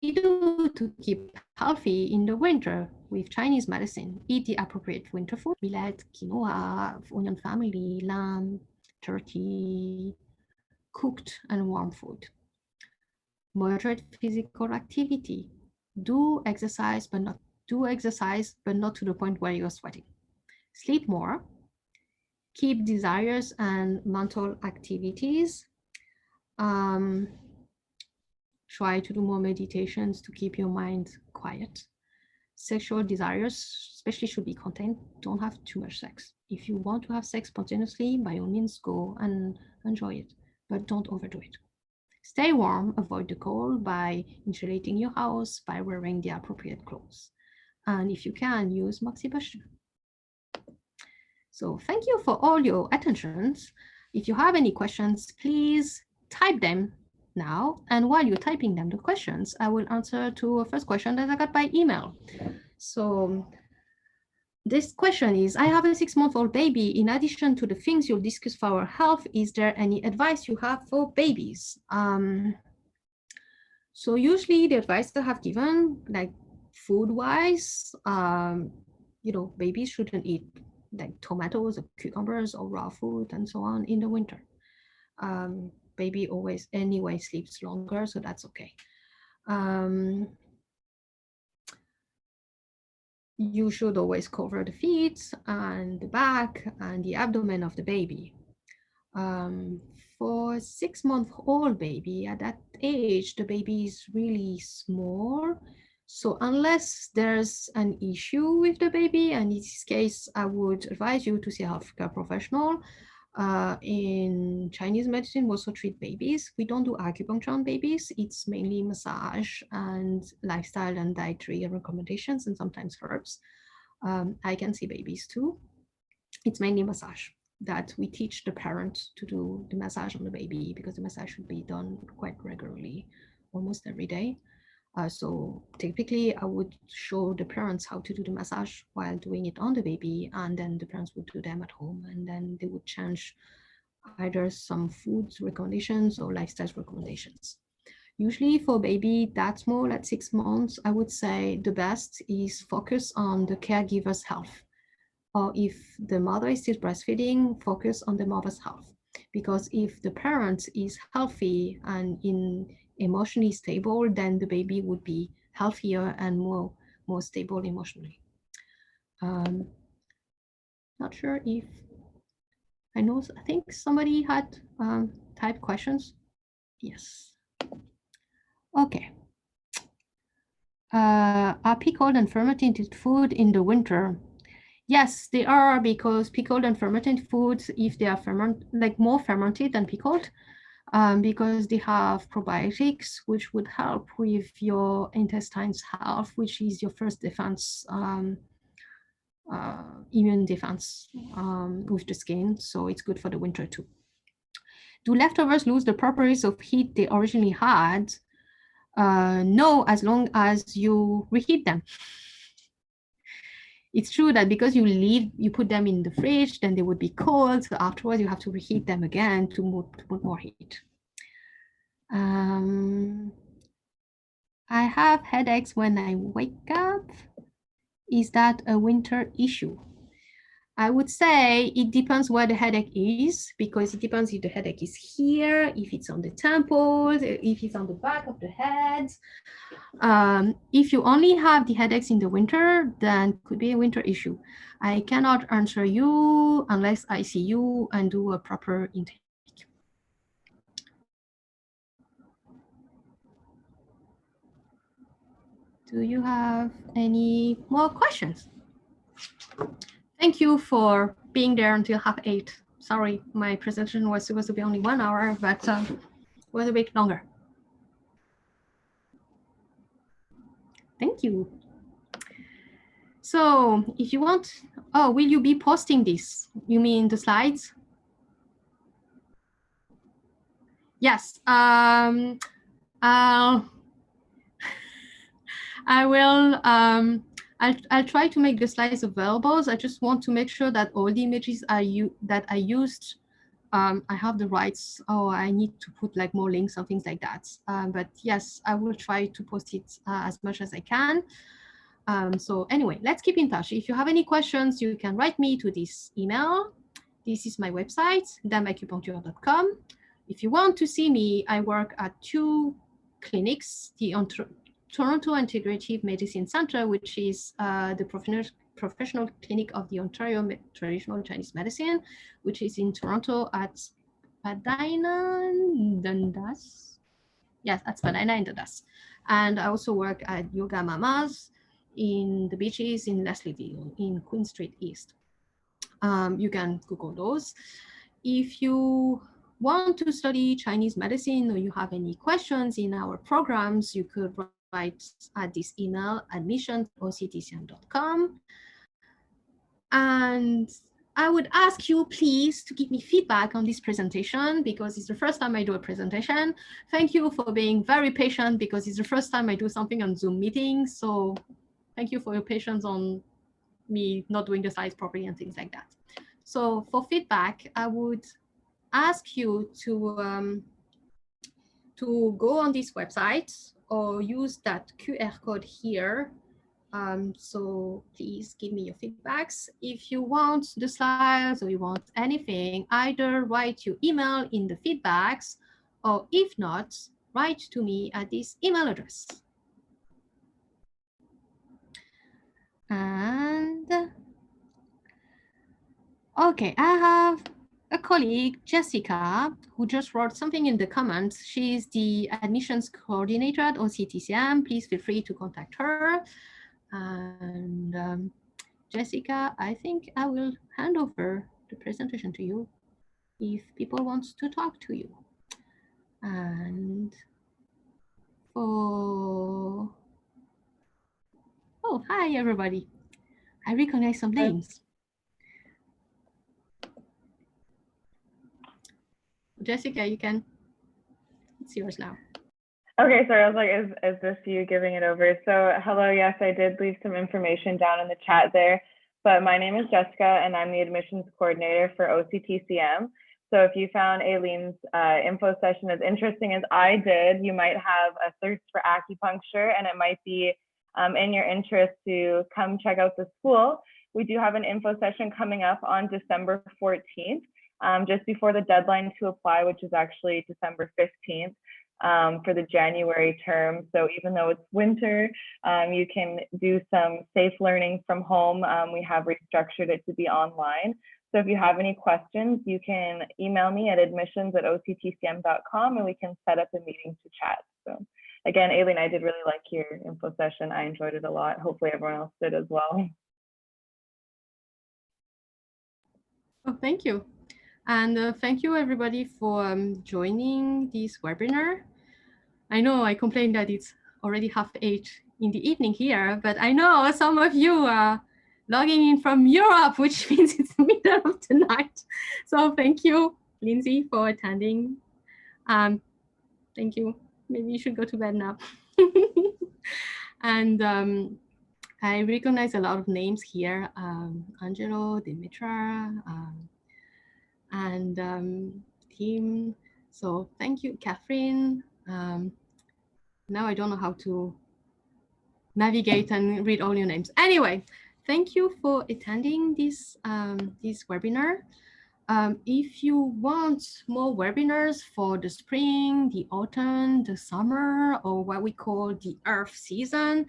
do to keep healthy in the winter with Chinese medicine? Eat the appropriate winter food: millet, quinoa, onion family, lamb, turkey, cooked and warm food. Moderate physical activity. Do exercise, but not to the point where you're sweating. Sleep more. Keep desires and mental activities. Try to do more meditations to keep your mind quiet. Sexual desires, especially, should be contained. Don't have too much sex. If you want to have sex spontaneously, by all means, go and enjoy it, but don't overdo it. Stay warm, avoid the cold by insulating your house, by wearing the appropriate clothes. And if you can, use Moxibustion. So thank you for all your attentions. If you have any questions, please type them now. And while you're typing them, the questions, I will answer to a first question that I got by email. So this question is, I have a 6-month-old baby. In addition to the things you'll discuss for our health, is there any advice you have for babies? So usually the advice that I have given, like food-wise, babies shouldn't eat like tomatoes or cucumbers or raw food and so on in the winter. Baby always anyway sleeps longer, so that's okay. You should always cover the feet and the back and the abdomen of the baby. For 6-month-old baby, at that age, the baby is really small. So unless there's an issue with the baby, and in this case, I would advise you to see a healthcare professional. In Chinese medicine, we also treat babies. We don't do acupuncture on babies. It's mainly massage and lifestyle and dietary recommendations, and sometimes herbs. I can see babies too. It's mainly massage that we teach the parent to do the massage on the baby, because the massage should be done quite regularly, almost every day. So typically I would show the parents how to do the massage while doing it on the baby, and then the parents would do them at home, and then they would change either some food recommendations or lifestyle recommendations. Usually for baby that small at 6 months, I would say the best is focus on the caregiver's health. Or if the mother is still breastfeeding, focus on the mother's health. Because if the parent is healthy and emotionally stable, then the baby would be healthier and more stable emotionally. Not sure if I think somebody had typed questions. Yes. Okay. Are pickled and fermented food in the winter? Yes, they are, because pickled and fermented foods, if they are more fermented than pickled, because they have probiotics, which would help with your intestine's health, which is your first defense, immune defense with the skin. So it's good for the winter too. Do leftovers lose the properties of heat they originally had? No, as long as you reheat them. It's true that because you put them in the fridge, then they would be cold. So afterwards, you have to reheat them again to put more heat. I have headaches when I wake up. Is that a winter issue? I would say it depends where the headache is, because it depends if the headache is here, if it's on the temples, if it's on the back of the head. If you only have the headaches in the winter, then it could be a winter issue. I cannot answer you unless I see you and do a proper intake. Do you have any more questions? Thank you for being there until 8:30. Sorry, my presentation was supposed to be only 1 hour, but was a bit longer. Thank you. So if you want, will you be posting this? You mean the slides? Yes. I will. I'll try to make the slides available. I just want to make sure that all the images that I used, I have the rights. I need to put like more links or things like that. But yes, I will try to post it as much as I can. So anyway, let's keep in touch. If you have any questions, you can write me to this email. This is my website, dameacupuncture.com. If you want to see me, I work at 2 clinics, the Toronto Integrative Medicine Center, which is the professional clinic of the Ontario Traditional Chinese Medicine, which is in Toronto at Spadina in Dundas. Yes, at Spadina in Dundas. And I also work at Yoga Mamas in the beaches in Leslieville in Queen Street East. You can Google those. If you want to study Chinese medicine or you have any questions in our programs, you could write at this email, admissions@octcm.com. And I would ask you please to give me feedback on this presentation because it's the first time I do a presentation. Thank you for being very patient because it's the first time I do something on Zoom meetings. So thank you for your patience on me not doing the slides properly and things like that. So for feedback, I would ask you to go on this website or use that QR code here. So please give me your feedbacks. If you want the slides or you want anything, either write your email in the feedbacks, or if not, write to me at this email address. And okay, I have a colleague, Jessica, who just wrote something in the comments. She's the admissions coordinator at OCTCM. Please feel free to contact her. And Jessica, I think I will hand over the presentation to you if people want to talk to you. And oh, hi everybody. I recognize some names. Jessica, you can, it's yours now. Okay, sorry, I was like, is this you giving it over? So hello, yes, I did leave some information down in the chat there, but my name is Jessica and I'm the admissions coordinator for OCTCM. So if you found Aline's info session as interesting as I did, you might have a thirst for acupuncture and it might be in your interest to come check out the school. We do have an info session coming up on December 14th. Just before the deadline to apply, which is actually December 15th for the January term. So even though it's winter, you can do some safe learning from home. We have restructured it to be online. So if you have any questions, you can email me at admissions@octcm.com and we can set up a meeting to chat. So again, Aline, I did really like your info session. I enjoyed it a lot. Hopefully everyone else did as well. Oh, thank you. And thank you everybody for joining this webinar. I know I complained that it's already 8:30 in the evening here, but I know some of you are logging in from Europe, which means it's the middle of the night. So thank you, Lindsay, for attending. Thank you. Maybe you should go to bed now. And I recognize a lot of names here, Angelo, Dimitra, and Tim. So thank you, Catherine. Now I don't know how to navigate and read all your names. Anyway, thank you for attending this, this webinar. If you want more webinars for the spring, the autumn, the summer, or what we call the Earth season,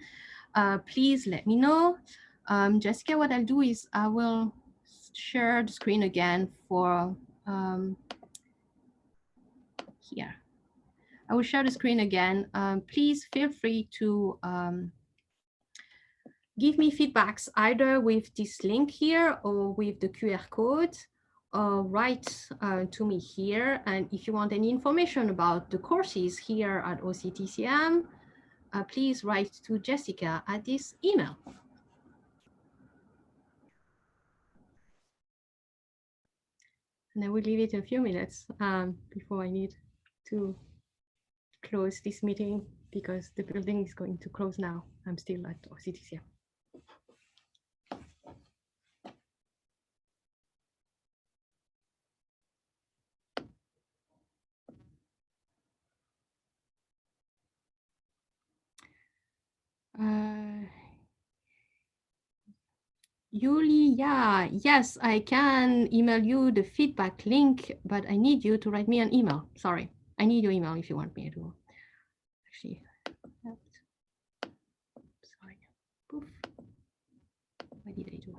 please let me know. Jessica, what I'll do is I will share the screen again for here. I will share the screen again. Please feel free to give me feedbacks either with this link here or with the QR code, or write to me here. And if you want any information about the courses here at OCTCM, please write to Jessica at this email. And I will leave it a few minutes before I need to close this meeting because the building is going to close now. I'm still at OCTCM. Yulia, yes, I can email you the feedback link, but I need you to write me an email. Sorry, I need your email if you want me to actually. Poof. What did I do?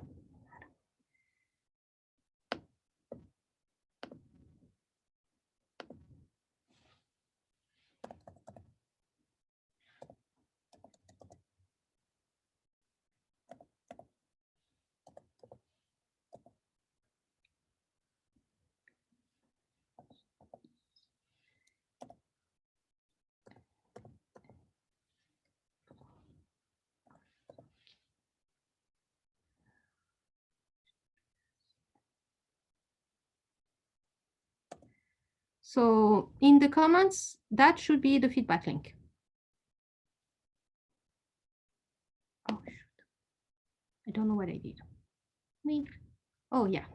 So in the comments, that should be the feedback link. Oh, shoot. I don't know what I did. Link. Oh, yeah.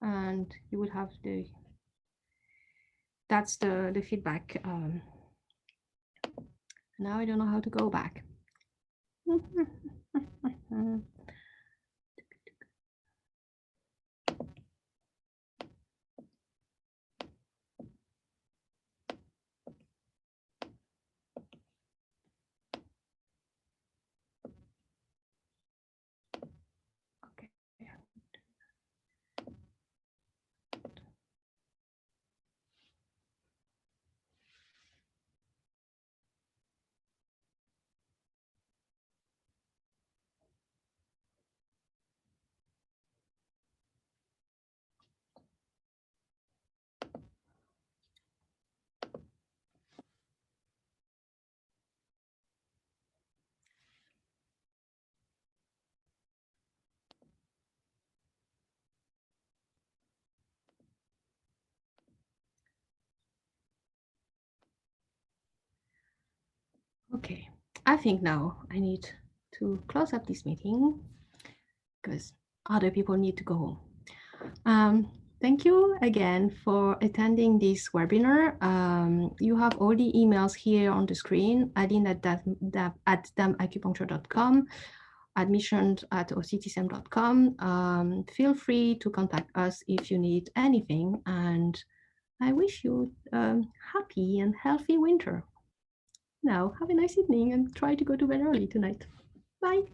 And you will have that's the feedback. Now I don't know how to go back. Okay. Okay, I think now I need to close up this meeting because other people need to go home. Thank you again for attending this webinar. You have all the emails here on the screen, aline@damacupuncture.com, admissions@octcm.com. Feel free to contact us if you need anything, and I wish you a happy and healthy winter. Now, have a nice evening and try to go to bed early tonight. Bye.